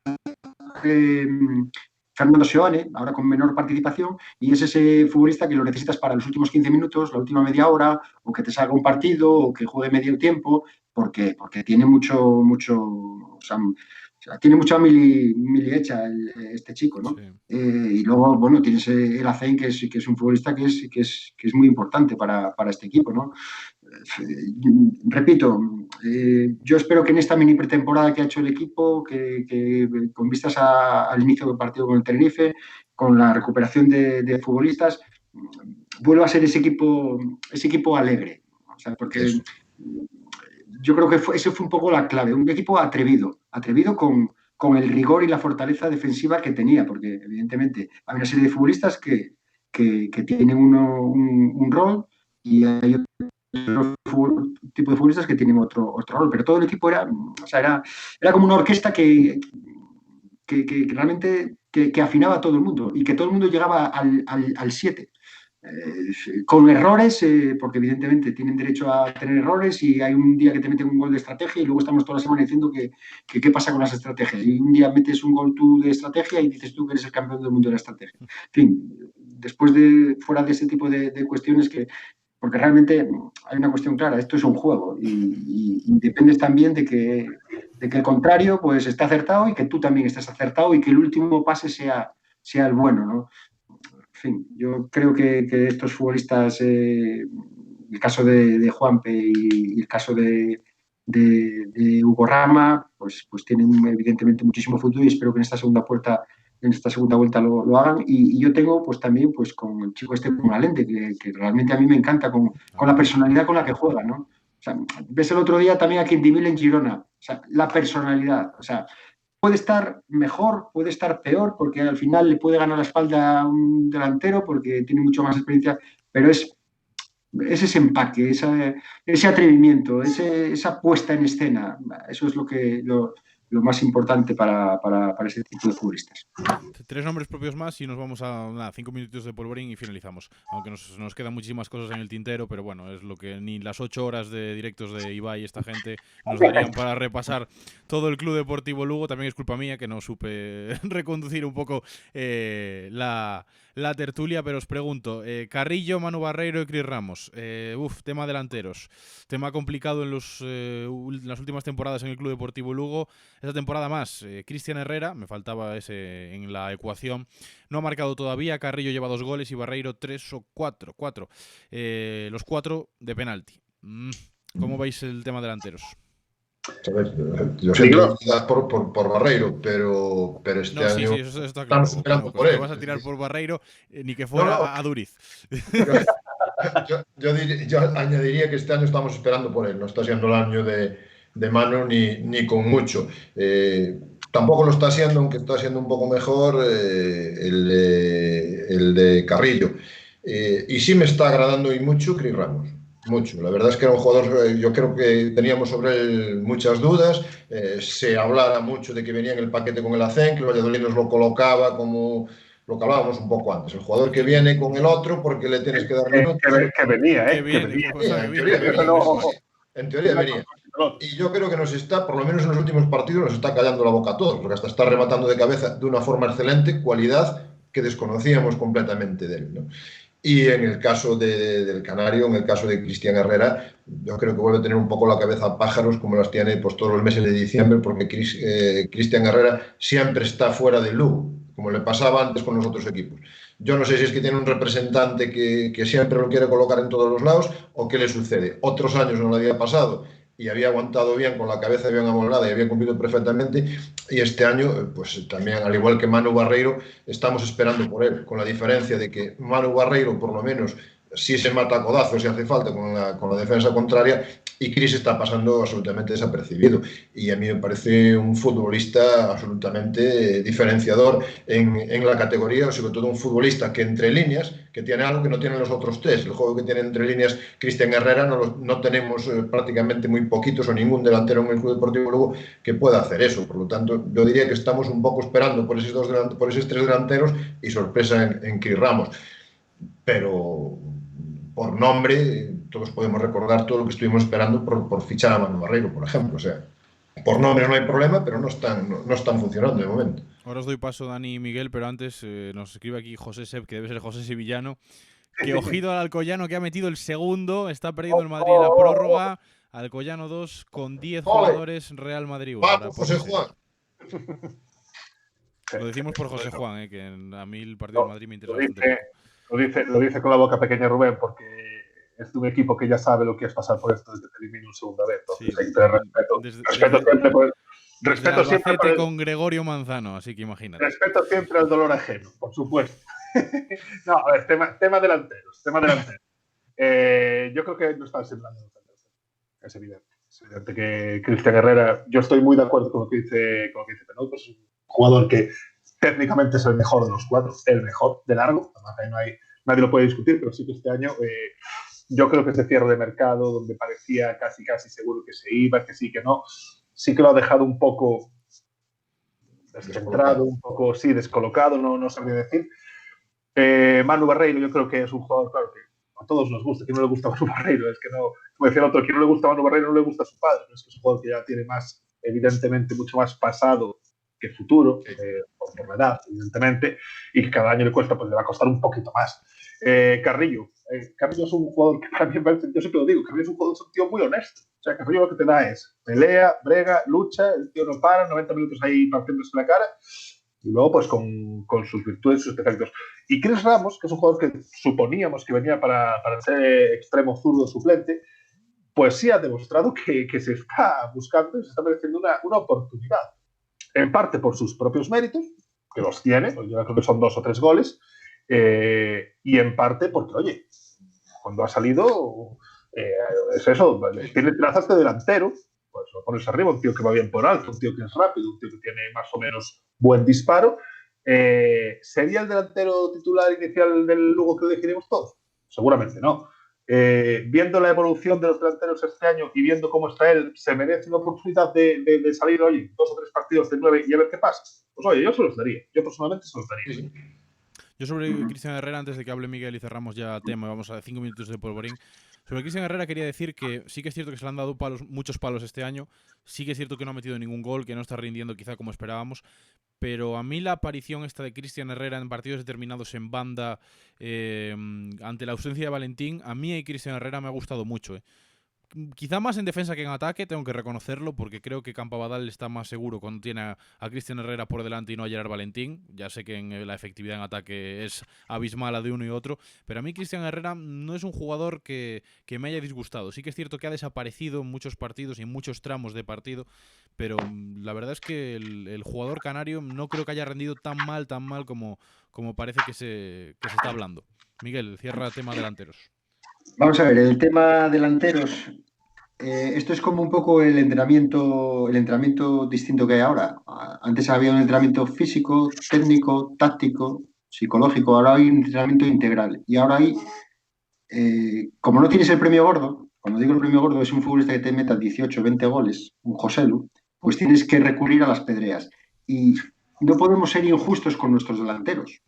Fernando Seoane, ahora con menor participación, y es ese futbolista que lo necesitas para los últimos 15 minutos, la última media hora, o que te salga un partido, o que juegue medio tiempo, porque tiene tiene mucha mili hecha este chico, ¿no? Sí. Y luego, bueno, tienes el Acén, que es un futbolista que es muy importante para este equipo, ¿no? Repito, yo espero que en esta mini pretemporada que ha hecho el equipo, que con vistas al inicio del partido con el Tenerife, con la recuperación de futbolistas, vuelva a ser ese equipo alegre. O sea, porque Eso. yo creo que esa fue un poco la clave. Un equipo atrevido con el rigor y la fortaleza defensiva que tenía, porque evidentemente hay una serie de futbolistas que tienen un rol y hay otro tipo de futbolistas que tienen otro rol, pero todo el equipo era como una orquesta que realmente que afinaba a todo el mundo y que todo el mundo llegaba al 7. Con errores, porque evidentemente tienen derecho a tener errores y hay un día que te meten un gol de estrategia y luego estamos toda la semana diciendo que qué pasa con las estrategias. Y un día metes un gol tú de estrategia y dices tú que eres el campeón del mundo de la estrategia. En fin, después fuera de ese tipo de cuestiones porque realmente hay una cuestión clara, esto es un juego y dependes también de que el contrario pues esté acertado y que tú también estés acertado y que el último pase sea el bueno, ¿no? En fin, yo creo que estos futbolistas, el caso de Juanpe y el caso de Hugo Rama, pues tienen evidentemente muchísimo futuro y espero que en esta segunda vuelta lo hagan. Y yo tengo pues también pues con el chico con Alente, que realmente a mí me encanta con la personalidad con la que juega, ¿no? O sea, ves el otro día también a Quindimil en Girona, o sea, la personalidad, o sea, puede estar mejor, puede estar peor, porque al final le puede ganar la espalda a un delantero porque tiene mucho más experiencia, pero es ese empaque, ese atrevimiento, esa puesta en escena, eso es lo más importante para ese tipo de futbolistas. 3 nombres propios más y nos vamos a 5 minutos de polvorín y finalizamos. Aunque nos quedan muchísimas cosas en el tintero, pero bueno, es lo que ni las 8 horas de directos de Ibai y esta gente nos darían para repasar todo el Club Deportivo Lugo. También es culpa mía que no supe reconducir un poco la tertulia, pero os pregunto, Carrillo, Manu Barreiro y Cris Ramos, tema delanteros, tema complicado en las últimas temporadas en el Club Deportivo Lugo. Esta temporada más, Cristian Herrera, me faltaba ese en la ecuación, no ha marcado todavía. Carrillo lleva 2 goles y Barreiro 3 o 4. Los 4 de penalti. ¿Cómo veis el tema delanteros? Yo siento por Barreiro, pero este año sí, eso está claro. estamos esperando por él. Te vas a tirar por Barreiro, ni que fuera a Duriz. Yo añadiría que este año estamos esperando por él. No está siendo el año de Manu ni con mucho. Tampoco lo está haciendo, aunque está siendo un poco mejor el de Carrillo. Y sí me está agradando y mucho Cris Ramos. Mucho. La verdad es que era un jugador, yo creo que teníamos sobre él muchas dudas. Se hablara mucho de que venía en el paquete con el ACEN, que el Valladolid nos lo colocaba como lo que hablábamos un poco antes. El jugador que viene con el otro porque le tienes que dar minutos. Que venía. En teoría venía. Y yo creo que nos está, por lo menos en los últimos partidos, nos está callando la boca a todos, porque hasta está rematando de cabeza de una forma excelente, cualidad que desconocíamos completamente de él, ¿no? Y en el caso del Canario, en el caso de Cristian Herrera, yo creo que vuelve a tener un poco la cabeza a pájaros como las tiene pues, todos los meses de diciembre, porque Cristian Herrera siempre está fuera del Lugo, como le pasaba antes con los otros equipos. Yo no sé si es que tiene un representante que siempre lo quiere colocar en todos los lados o qué le sucede. Otros años no lo había pasado y había aguantado bien, con la cabeza bien amoldada y había cumplido perfectamente, y este año, pues también, al igual que Manu Barreiro, estamos esperando por él, con la diferencia de que Manu Barreiro, por lo menos, sí se mata a codazos si hace falta con la defensa contraria, y Cris está pasando absolutamente desapercibido, y a mí me parece un futbolista absolutamente diferenciador en la categoría, sobre todo un futbolista que entre líneas, que tiene algo que no tienen los otros tres. El juego que tiene entre líneas Cristian Herrera no tenemos prácticamente muy poquitos o ningún delantero en el Club Deportivo Lugo que pueda hacer eso. Por lo tanto, yo diría que estamos un poco esperando por esos 3 delanteros y sorpresa en Cris Ramos. Pero por nombre, todos podemos recordar todo lo que estuvimos esperando por fichar a Manu Barreiro, por ejemplo. O sea, por nombre no hay problema, pero no están funcionando de momento. Ahora os doy paso, Dani y Miguel, pero antes nos escribe aquí José Sepp, que debe ser José Sevillano, que ojito al Alcoyano, que ha metido el segundo, está perdiendo el Madrid en la prórroga. Alcoyano 2 con 10 jugadores, Real Madrid 1. Vamos, José Juan. Lo decimos por José Juan, que a mí el partido de Madrid me interesa bastante. Lo dice con la boca pequeña Rubén, porque es de un equipo que ya sabe lo que es pasar por esto desde que elimina un segunda vez. Entonces hay que tener respeto. Respeto siempre con Gregorio Manzano, así que imagínate. Respeto siempre al dolor ajeno, por supuesto. No, a ver, tema delanteros. Yo creo que no está sembrando defensas. Es evidente. Es evidente que Cristian Herrera, yo estoy muy de acuerdo con lo que dice Penot, pues es un jugador que técnicamente es el mejor de los cuatro, el mejor de largo, además ahí nadie lo puede discutir, pero sí que este año yo creo que ese cierre de mercado, donde parecía casi seguro que se iba, que sí, que no, sí que lo ha dejado un poco descentrado, un poco, sí, descolocado, no sabría decir. Manu Barreiro yo creo que es un jugador, claro, que a todos nos gusta. ¿Quién no le gusta a Manu Barreiro? Es que no, como decía el otro, ¿quién no le gusta a Manu Barreiro? No le gusta a su padre. Es que es un jugador que ya tiene más, evidentemente, mucho más pasado que futuro, por la edad, evidentemente, y que cada año le cuesta, pues le va a costar un poquito más. Carrillo es un jugador que para mí, yo siempre lo digo, Carrillo es un tío muy honesto. O sea, Carrillo lo que te da es pelea, brega, lucha, el tío no para, 90 minutos ahí partiéndose la cara, y luego pues con sus virtudes y sus defectos. Y Chris Ramos, que es un jugador que suponíamos que venía para ser extremo zurdo suplente, pues sí ha demostrado que se está buscando y se está mereciendo una oportunidad. En parte por sus propios méritos, que los tiene, pues yo creo que son 2 o 3 goles, y en parte porque, oye, cuando ha salido, es eso, tiene trazas de delantero, pues lo pones arriba, un tío que va bien por alto, un tío que es rápido, un tío que tiene más o menos buen disparo. ¿Sería el delantero titular inicial del Lugo que lo definimos todos? Seguramente no. Viendo la evolución de los delanteros este año y viendo cómo está él, ¿se merece una oportunidad de salir, oye, 2 o 3 partidos de 9 y a ver qué pasa? Pues oye, yo se los daría. Yo personalmente se los daría. Sí. Yo sobre Cristian Herrera, antes de que hable Miguel y cerramos ya tema, vamos a 5 minutos de polvorín. Sobre Cristian Herrera quería decir que sí que es cierto que se le han dado muchos palos este año, sí que es cierto que no ha metido ningún gol, que no está rindiendo quizá como esperábamos, pero a mí la aparición esta de Cristian Herrera en partidos determinados en banda, ante la ausencia de Valentín, a mí y Cristian Herrera me ha gustado mucho. Quizá más en defensa que en ataque, tengo que reconocerlo, porque creo que Campabadal está más seguro cuando tiene a Cristian Herrera por delante y no a Gerard Valentín. Ya sé que la efectividad en ataque es abismal la de uno y otro, pero a mí Cristian Herrera no es un jugador que me haya disgustado. Sí que es cierto que ha desaparecido en muchos partidos y en muchos tramos de partido, pero la verdad es que el jugador canario no creo que haya rendido tan mal como parece que se está hablando. Miguel, cierra el tema delanteros. Vamos a ver, el tema delanteros, esto es como un poco el entrenamiento distinto que hay ahora. Antes había un entrenamiento físico, técnico, táctico, psicológico, ahora hay un entrenamiento integral. Y ahora hay, como no tienes el premio gordo, cuando digo el premio gordo es un futbolista que te meta 18, 20 goles, un Joselu, pues tienes que recurrir a las pedreas. Y no podemos ser injustos con nuestros delanteros.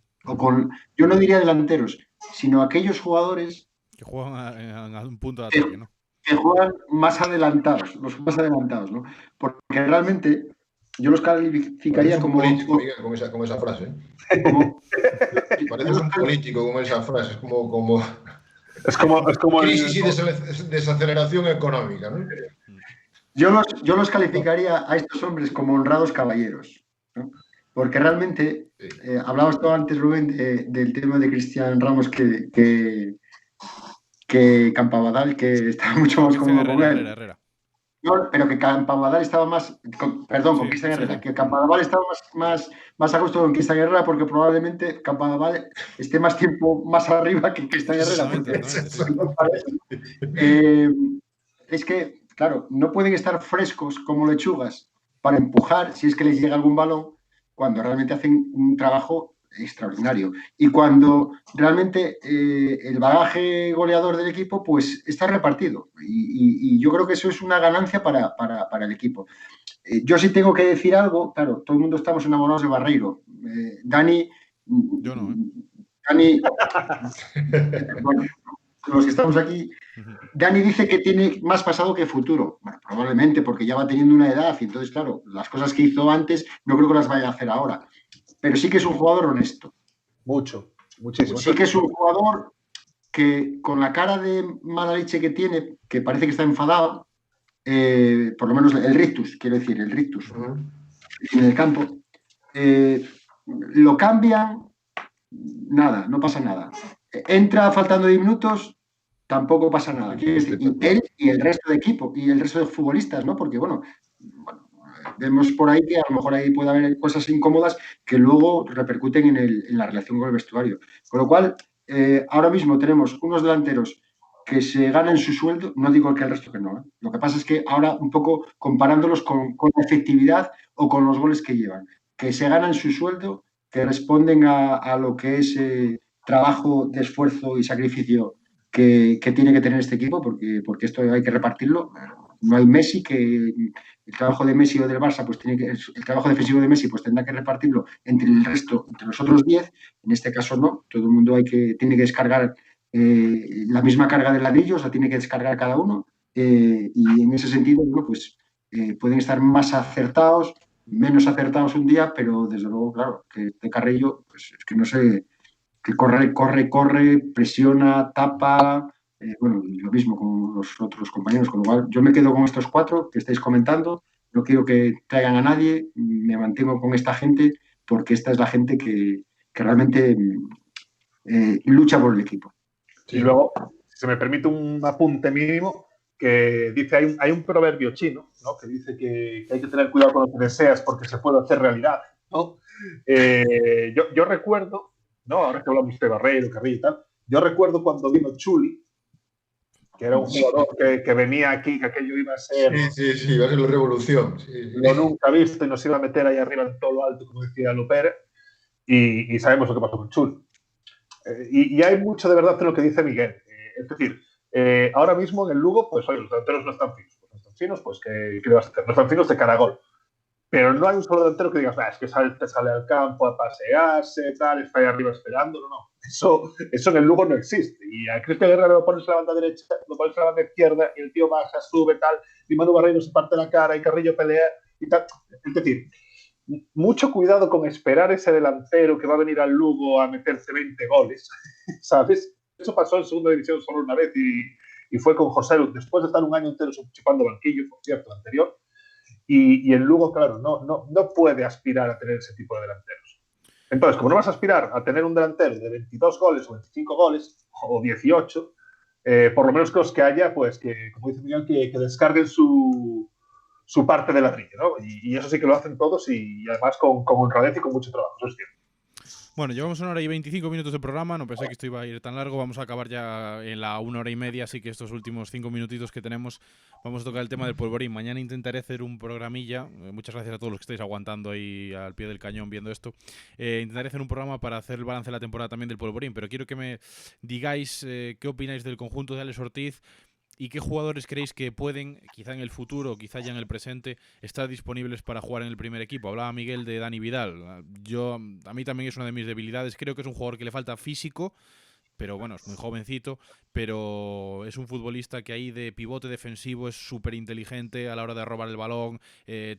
Yo no diría delanteros, sino aquellos jugadores que juegan a un punto de ataque, ¿no? Que juegan más adelantados, los más adelantados, ¿no? Porque realmente yo los calificaría como... político, Miguel, con esa frase. Pareces un político con esa frase, es como crisis y desaceleración económica, ¿no? Yo los calificaría a estos hombres como honrados caballeros, ¿no? Porque realmente, hablabas tú antes, Rubén, del tema de Cristian Ramos que Campabadal, que estaba mucho más cómodo con él. Herrera. No, pero que Campabadal estaba más... con Cristian Herrera. Que Campabadal estaba más a gusto con Cristian Herrera porque probablemente Campabadal esté más tiempo más arriba que Cristian Herrera. Es que, claro, no pueden estar frescos como lechugas para empujar si es que les llega algún balón cuando realmente hacen un trabajo extraordinario. Y cuando realmente el bagaje goleador del equipo pues está repartido. Y yo creo que eso es una ganancia para el equipo. Yo sí tengo que decir algo, claro, todo el mundo estamos enamorados de Barreiro. Dani... Yo no, Dani... bueno, los que estamos aquí... Dani dice que tiene más pasado que futuro. Bueno, probablemente porque ya va teniendo una edad y entonces, claro, las cosas que hizo antes no creo que las vaya a hacer ahora. Pero sí que es un jugador honesto. Muchísimo. Sí que es un jugador que con la cara de mala leche que tiene, que parece que está enfadado, por lo menos el rictus en el campo, lo cambian, nada, no pasa nada. Entra faltando 10 minutos, tampoco pasa nada. Y él y el resto de equipo y el resto de futbolistas, ¿no? Porque, bueno, vemos por ahí que a lo mejor ahí puede haber cosas incómodas que luego repercuten en la relación con el vestuario. Con lo cual, ahora mismo tenemos unos delanteros que se ganan su sueldo, no digo que el resto que no, ¿eh? Lo que pasa es que ahora un poco comparándolos con la efectividad o con los goles que llevan, que se ganan su sueldo, que responden a lo que es trabajo de esfuerzo y sacrificio que tiene que tener este equipo, porque esto hay que repartirlo. No hay Messi, que el trabajo de Messi o del Barça, pues el trabajo defensivo de Messi pues tendrá que repartirlo entre el resto, entre los otros 10. En este caso no, todo el mundo tiene que descargar la misma carga de ladrillos, la tiene que descargar cada uno, y en ese sentido, bueno, pues pueden estar más acertados, menos acertados un día, pero desde luego, claro, que de Carrillo, pues es que no sé, que corre, presiona, tapa, bueno, y lo mismo con los otros compañeros, con lo cual yo me quedo con estos 4 que estáis comentando, no quiero que traigan a nadie, me mantengo con esta gente, porque esta es la gente que realmente lucha por el equipo. Y luego, si se me permite un apunte mínimo, que dice, hay un proverbio chino, ¿no?, que dice que hay que tener cuidado con lo que deseas porque se puede hacer realidad, ¿no? Yo recuerdo, ¿no?, ahora que hablamos de Barreiro, Carrillo y tal, yo recuerdo cuando vino Chuli, que era un jugador que venía aquí, que aquello iba a ser... Sí, iba a ser la revolución. Lo nunca visto y nos iba a meter ahí arriba en todo lo alto, como decía Lopera, y sabemos lo que pasó con Chuli. Y hay mucho de verdad en lo que dice Miguel. Es decir, ahora mismo en el Lugo, pues oye, los delanteros no están finos. Pues no están finos, pues ¿qué le vas a hacer? No están finos de cara a gol. Pero no hay un solo delantero que digas, es que te sale al campo a pasearse, tal, está ahí arriba esperando. No. Eso en el Lugo no existe. Y a Cristian Guerrero lo pones a la banda derecha, lo pones a la banda izquierda, y el tío baja, sube, tal, y Manu Barreiro se parte la cara, y Carrillo pelea, y tal. Es decir, mucho cuidado con esperar ese delantero que va a venir al Lugo a meterse 20 goles, ¿sabes? Eso pasó en segunda división solo una vez y fue con José Lu, después de estar un año entero chupando banquillo, por cierto, el anterior, y el Lugo, claro, no puede aspirar a tener ese tipo de delanteros. Entonces, como no vas a aspirar a tener un delantero de 22 goles o 25 goles o 18, por lo menos que los que haya, pues que, como dice Miguel, que descarguen su parte de ladrillo, ¿no? Y eso sí que lo hacen todos y además con honradez y con mucho trabajo, eso es cierto. Bueno, llevamos 1 hora y 25 minutos de programa, no pensé que esto iba a ir tan largo, vamos a acabar ya en la 1 hora y media, así que estos últimos 5 minutitos que tenemos vamos a tocar el tema del polvorín. Mañana intentaré hacer un programilla, muchas gracias a todos los que estáis aguantando ahí al pie del cañón viendo esto, intentaré hacer un programa para hacer el balance de la temporada también del polvorín, pero quiero que me digáis qué opináis del conjunto de Alex Ortiz, ¿y qué jugadores creéis que pueden, quizá en el futuro, quizá ya en el presente, estar disponibles para jugar en el primer equipo? Hablaba Miguel de Dani Vidal. A mí también es una de mis debilidades. Creo que es un jugador que le falta físico, pero bueno, es muy jovencito, pero es un futbolista que ahí de pivote defensivo es súper inteligente a la hora de robar el balón,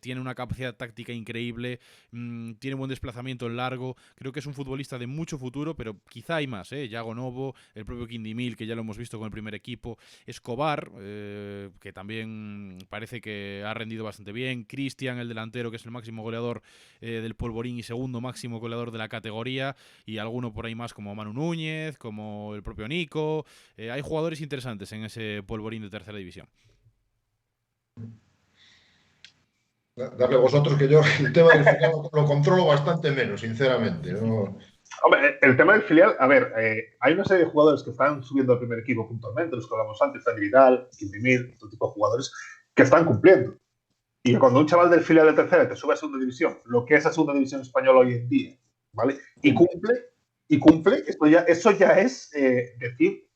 tiene una capacidad táctica increíble, tiene buen desplazamiento en largo, creo que es un futbolista de mucho futuro, pero quizá hay más, Yago Novo, el propio Quindimil, que ya lo hemos visto con el primer equipo, Escobar, que también parece que ha rendido bastante bien, Cristian, el delantero, que es el máximo goleador del polvorín y segundo máximo goleador de la categoría, y alguno por ahí más como Manu Núñez, como el propio Nico. Hay jugadores interesantes en ese polvorín de tercera división. Darle vosotros, que yo el tema del filial lo controlo bastante menos, sinceramente, ¿no? Hombre, el tema del filial, a ver, hay una serie de jugadores que están subiendo al primer equipo puntualmente, los que hablamos antes, Dani Vidal, Quindimil, este tipo de jugadores que están cumpliendo. Y cuando un chaval del filial de tercera te sube a segunda división, lo que es la segunda división española hoy en día, ¿vale? Y cumple, eso ya es decir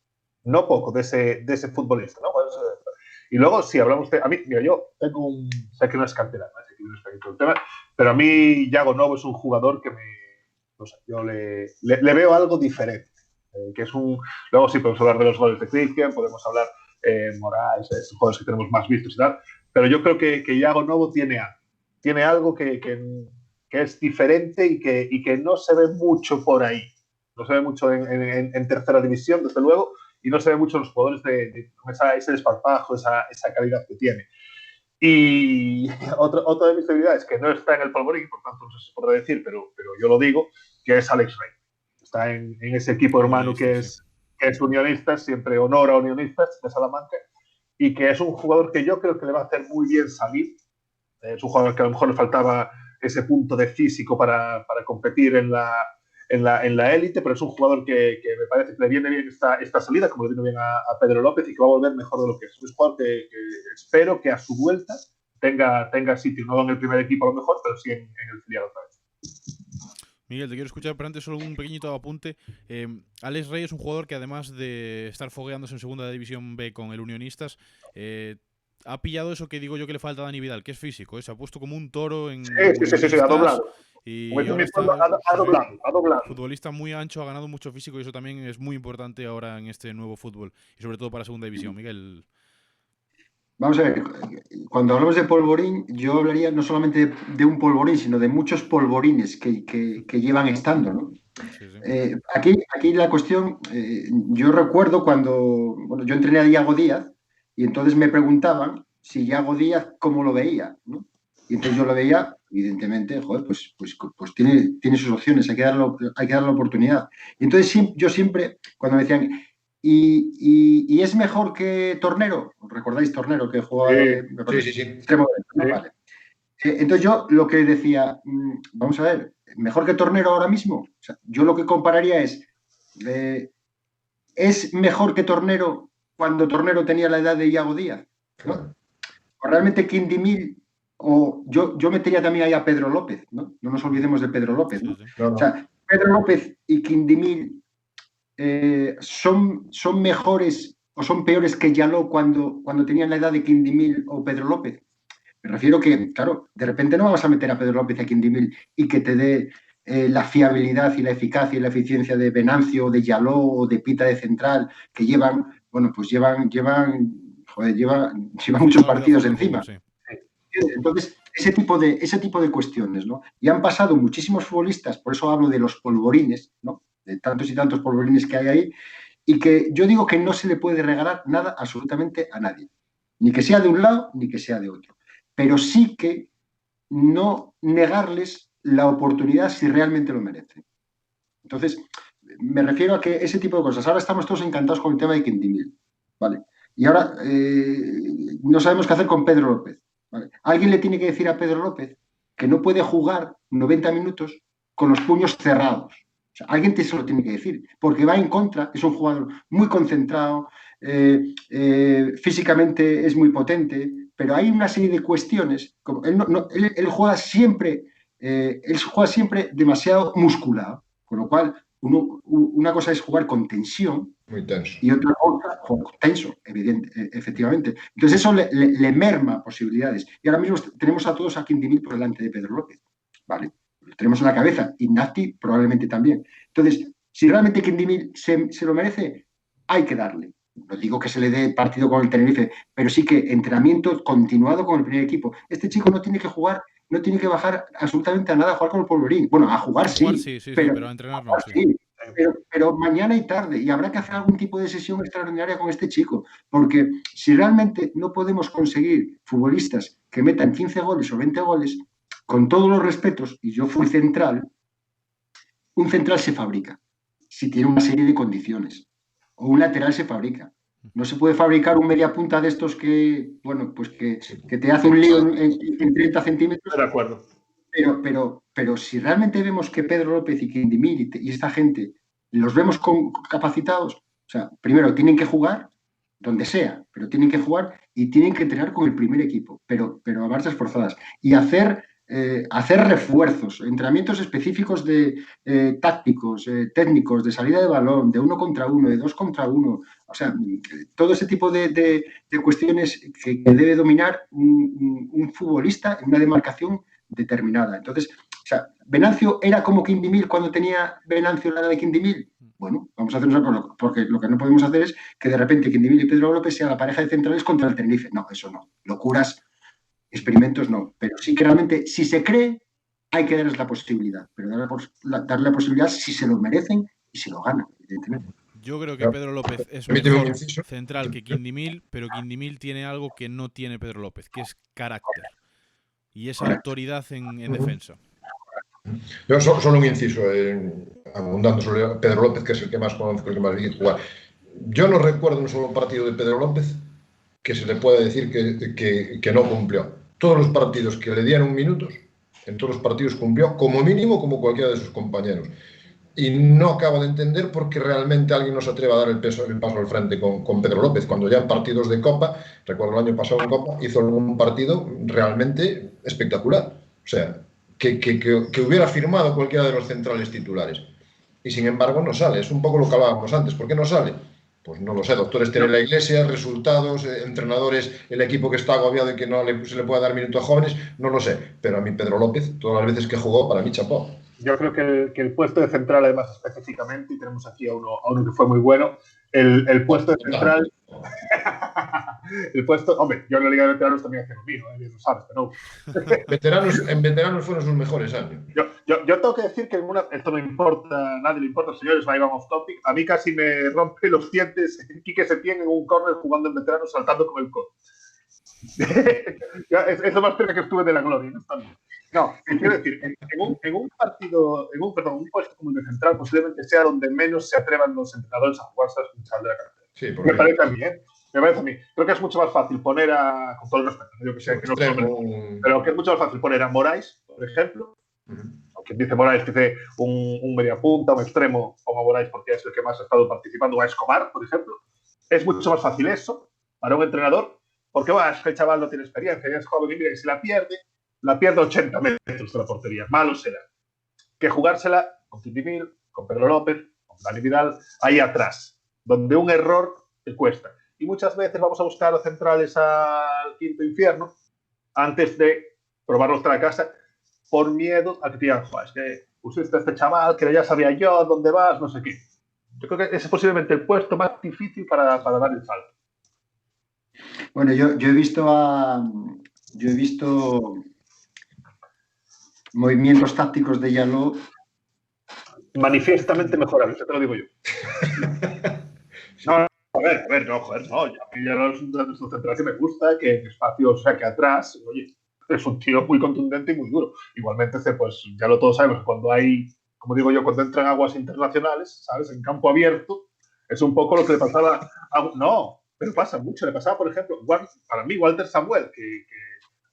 no poco de ese futbolista, ¿no? Y luego, si hablamos de... A mí, mira, yo tengo sé que no es canterano, sé que no es el tema, pero a mí Yago Novo es un jugador que no sé, yo le veo algo diferente, que es luego sí podemos hablar de los goles de Cristian, podemos hablar Moraes, jugadores que tenemos más vistos y tal, pero yo creo que Yago Novo tiene algo que es diferente y que no se ve mucho por ahí. No se ve mucho en tercera división, desde luego, y no se ve mucho en los jugadores con ese desparpajo, esa calidad que tiene. Y otra de mis debilidades, que no está en el polvorín, por tanto no sé si se podrá decir, pero yo lo digo, que es Alex Rey. Está en ese equipo hermano que es Unionistas, siempre honor a Unionistas de Salamanca, y que es un jugador que yo creo que le va a hacer muy bien salir Es un jugador que a lo mejor le faltaba ese punto de físico para competir en la élite, pero es un jugador que me parece que le viene bien esta salida, como le viene bien a Pedro López, y que va a volver mejor de lo que es. Es un jugador que espero que a su vuelta tenga sitio, no en el primer equipo a lo mejor, pero sí en el filial otra vez. Miguel, te quiero escuchar, pero antes solo un pequeñito apunte. Alex Rey es un jugador que además de estar fogueándose en Segunda División B con el Unionistas, ha pillado eso que digo yo que le falta a Dani Vidal, que es físico. Se ha puesto como un toro en Sí, ha doblado. Y Como ahora está, ha doblado. Futbolista muy ancho, ha ganado mucho físico y eso también es muy importante ahora en este nuevo fútbol y sobre todo para Segunda División. Miguel. Vamos a ver, cuando hablamos de polvorín, yo hablaría no solamente de un polvorín, sino de muchos polvorines que llevan estando, ¿no? Sí, sí. Aquí la cuestión, yo recuerdo cuando yo entrené a Iago Díaz y entonces me preguntaban si Iago Díaz cómo lo veía, ¿no? Y entonces yo lo veía, evidentemente, joder, pues tiene sus opciones, hay que darle la oportunidad. Y entonces yo siempre, cuando me decían, ¿y es mejor que Tornero? ¿Recordáis Tornero que jugaba? Sí. Extremo derecho, vale. Entonces yo lo que decía, vamos a ver, ¿mejor que Tornero ahora mismo? O sea, yo lo que compararía ¿es mejor que Tornero cuando Tornero tenía la edad de Iago Díaz? ¿No? O realmente Quindimil, o yo metería también ahí a Pedro López, ¿no? No nos olvidemos de Pedro López, ¿no? Sí. O sea, Pedro López y Quindimil son mejores o son peores que Yaló cuando tenían la edad de Quindimil o Pedro López. Me refiero que, claro, de repente no vamos a meter a Pedro López y a Quindimil y que te dé la fiabilidad y la eficacia y la eficiencia de Venancio, de Yaló o de Pita de Central, que llevan muchos partidos encima. Sí. Entonces, ese tipo de cuestiones, ¿no? Y han pasado muchísimos futbolistas, por eso hablo de los polvorines, ¿no? De tantos y tantos polvorines que hay ahí, y que yo digo que no se le puede regalar nada absolutamente a nadie, ni que sea de un lado ni que sea de otro, pero sí que no negarles la oportunidad si realmente lo merecen. Entonces, me refiero a que ese tipo de cosas. Ahora estamos todos encantados con el tema de Quindimil, ¿vale? Y ahora no sabemos qué hacer con Pedro López, ¿vale? Alguien le tiene que decir a Pedro López que no puede jugar 90 minutos con los puños cerrados. O sea, alguien se lo tiene que decir, porque va en contra, es un jugador muy concentrado, físicamente es muy potente, pero hay una serie de cuestiones, como él juega siempre demasiado musculado, con lo cual una cosa es jugar con tensión muy tenso. Y otra cosa, tenso, efectivamente. Entonces eso le merma posibilidades. Y ahora mismo tenemos a todos a Quindimil por delante de Pedro López, ¿vale? Lo tenemos en la cabeza, Ignati probablemente también. Entonces, si realmente Quindimil se lo merece, hay que darle. No digo que se le dé partido con el Tenerife, pero sí que entrenamiento continuado con el primer equipo. Este chico no tiene que jugar, no tiene que bajar absolutamente a nada a jugar con el polvorín. Bueno, a jugar sí, pero a entrenar no. Sí. Pero mañana y tarde, y habrá que hacer algún tipo de sesión extraordinaria con este chico, porque si realmente no podemos conseguir futbolistas que metan 15 goles o 20 goles, con todos los respetos, y yo fui central, un central se fabrica si tiene una serie de condiciones, o un lateral se fabrica. No se puede fabricar un media punta de estos que, bueno, pues que te hace un lío en 30 centímetros. De acuerdo. Pero si realmente vemos que Pedro López y Quindimil y esta gente los vemos capacitados, o sea, primero tienen que jugar donde sea, pero tienen que jugar y tienen que entrenar con el primer equipo, pero a marchas forzadas y hacer refuerzos, entrenamientos específicos de tácticos, técnicos, de salida de balón, de 1 contra 1, de 2 contra 1, o sea, todo ese tipo de cuestiones que debe dominar un futbolista en una demarcación determinada. Entonces, o sea, ¿Venancio era como Quindimil cuando tenía Venancio la edad de Quindimil? Bueno, vamos a hacernos porque lo que no podemos hacer es que de repente Quindimil y Pedro López sea la pareja de centrales contra el Tenerife. No, eso no. Locuras, experimentos no. Pero sí que realmente, si se cree, hay que darles la posibilidad. Pero darle la posibilidad si se lo merecen y si lo ganan, evidentemente. Yo creo que Pedro López es mejor central que Quindimil, pero Quindimil tiene algo que no tiene Pedro López, que es carácter. Y esa autoridad en defensa. Yo solo un inciso, abundando sobre Pedro López, que es el que más conozco, el que más vi jugar. Yo no recuerdo un solo partido de Pedro López que se le pueda decir que no cumplió. todos los partidos que le dieron minutos, en todos los partidos cumplió como mínimo como cualquiera de sus compañeros. Y no acabo de entender por qué realmente alguien no se atreva a dar el paso al frente con Pedro López, cuando ya en partidos de Copa, recuerdo el año pasado en Copa, hizo un partido realmente espectacular. O sea, que hubiera firmado cualquiera de los centrales titulares. Y sin embargo no sale. Es un poco lo que hablábamos antes. ¿Por qué no sale? Pues no lo sé. Doctores tienen la Iglesia, resultados, entrenadores, el equipo que está agobiado y que no se le puede dar minuto a jóvenes, no lo sé. Pero a mí Pedro López, todas las veces que jugó, para mí chapó. Yo creo que el puesto de central, además, específicamente, y tenemos aquí a uno que fue muy bueno, el puesto de central... el puesto... Hombre, yo en la Liga de Veteranos también hacía lo mío, lo sabes, pero no. En veteranos fueron sus mejores años. Yo tengo que decir que esto no importa, a nadie le importa, señores, va off topic. A mí casi me rompe los dientes Quique Setién en un córner jugando en veteranos, saltando con el codo. Es lo más cerca que estuve de la gloria, ¿no? No, quiero decir, en un partido, un puesto como el de central, posiblemente sea donde menos se atrevan los entrenadores a jugarse a escuchar de la cartera. Sí, me parece a mí, ¿eh? Me parece a mí. Creo que es mucho más fácil poner con todo el respeto, yo que sé, pero que es mucho más fácil poner a Moraes, por ejemplo, aunque dice Moraes, que dice un mediapunta, un extremo, como Moraes, porque es el que más ha estado participando, o a Escobar, por ejemplo. Es mucho más fácil eso para un entrenador, porque el chaval no tiene experiencia, es joven y mira, y si la pierde 80 metros de la portería. Malo será. Que jugársela con Tindimil, con Pedro López, con Dani Vidal, ahí atrás, donde un error te cuesta. Y muchas veces vamos a buscar los centrales al quinto infierno antes de probar nuestra casa por miedo a que te digan, es que pusiste a este chaval que ya sabía yo dónde vas, no sé qué. Yo creo que ese es posiblemente el puesto más difícil para dar el salto. Bueno, yo he visto movimientos tácticos de Yaló manifiestamente mejorables, te lo digo yo. No, a ver, no, joder, no. A mí Yaló es una de sus centrales que me gusta, que en espacio, o sea, que atrás, oye, es un tío muy contundente y muy duro. Igualmente, pues ya lo todos sabemos, cuando hay, como digo yo, cuando entran aguas internacionales, ¿sabes? En campo abierto, es un poco lo que le pasaba no, pero pasa mucho. Le pasaba, por ejemplo, para mí, Walter Samuel, que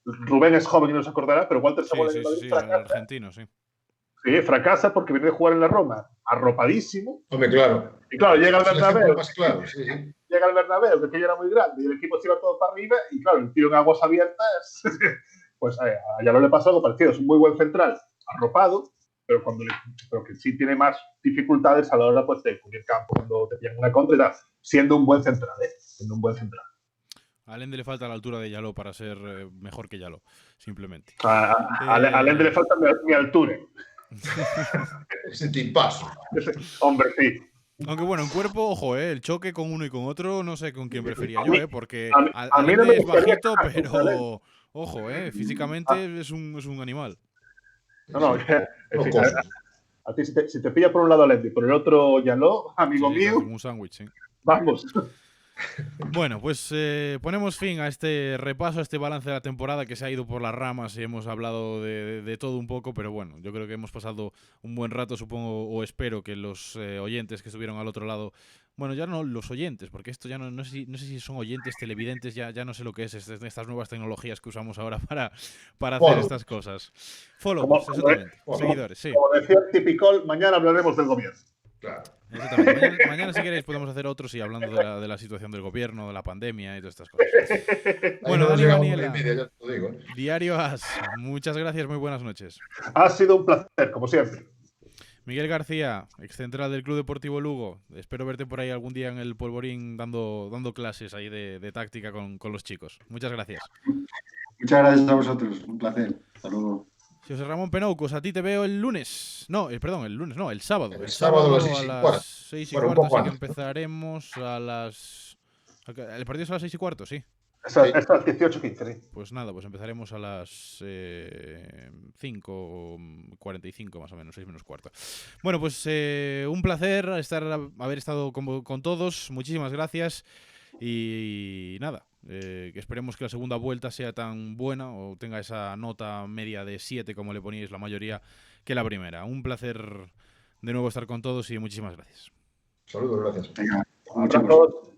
Rubén es joven y no se acordará, pero Walter Samuel sí, el argentino, sí. Sí, fracasa porque viene de jugar en la Roma, arropadísimo. Hombre, claro. Y claro, llega al Bernabéu. Claro, sí. Llega al Bernabéu, que aquello era muy grande, y el equipo se iba todo para arriba, y claro, el tiro en aguas abiertas, pues a Yaló le pasó algo parecido. Es un muy buen central, arropado, pero que sí tiene más dificultades a la hora pues, de cubrir campo cuando te pillan una contra y tal, siendo un buen central, siendo un buen central. A Lende le falta la altura de Yaló para ser mejor que Yaló, simplemente. A Lende le falta mi altura. Ese tipazo. Hombre, sí. Aunque bueno, en cuerpo, ojo, el choque con uno y con otro, no sé con quién prefería yo, porque a mí no me es bajito, pero ojo, físicamente es un animal. No, a ti si te pilla por un lado a Lende y por el otro Yaló, amigo mío. Un sándwich, sí. Vamos. Bueno, pues ponemos fin a este repaso, a este balance de la temporada que se ha ido por las ramas y hemos hablado de todo un poco, pero bueno, yo creo que hemos pasado un buen rato, supongo, o espero que los oyentes que estuvieron al otro lado, bueno, ya no los oyentes, porque esto ya no sé si son oyentes, televidentes, ya no sé lo que es estas nuevas tecnologías que usamos ahora para hacer estas cosas. Followers, exactamente, seguidores, sí. Como decía Tipicol, mañana hablaremos del gobierno. Claro. Mañana si queréis podemos hacer otros y hablando de la situación del gobierno, de la pandemia y todas estas cosas. Bueno, Dani Baniela, Diario AS, muchas gracias, muy buenas noches. Ha sido un placer, como siempre. Miguel García, excentral del Club Deportivo Lugo, espero verte por ahí algún día en el Polvorín dando clases ahí de táctica con los chicos. Muchas gracias. Muchas gracias a vosotros, un placer. Hasta luego. José Ramón Penoucos, a ti te veo el lunes. No, perdón, el lunes, no, el sábado. El sábado a las 6:15, así que empezaremos a las... ¿El partido es a las 6:15? Sí. Es a las 18:15, sí. Pues nada, pues empezaremos a las 5:45 más o menos, 6:15. Bueno, pues un placer haber estado con todos. Muchísimas gracias. Y nada, que esperemos que la segunda vuelta sea tan buena o tenga esa nota media de 7 como le poníais la mayoría que la primera. Un placer de nuevo estar con todos y muchísimas gracias. Saludos, gracias. Venga, a todos.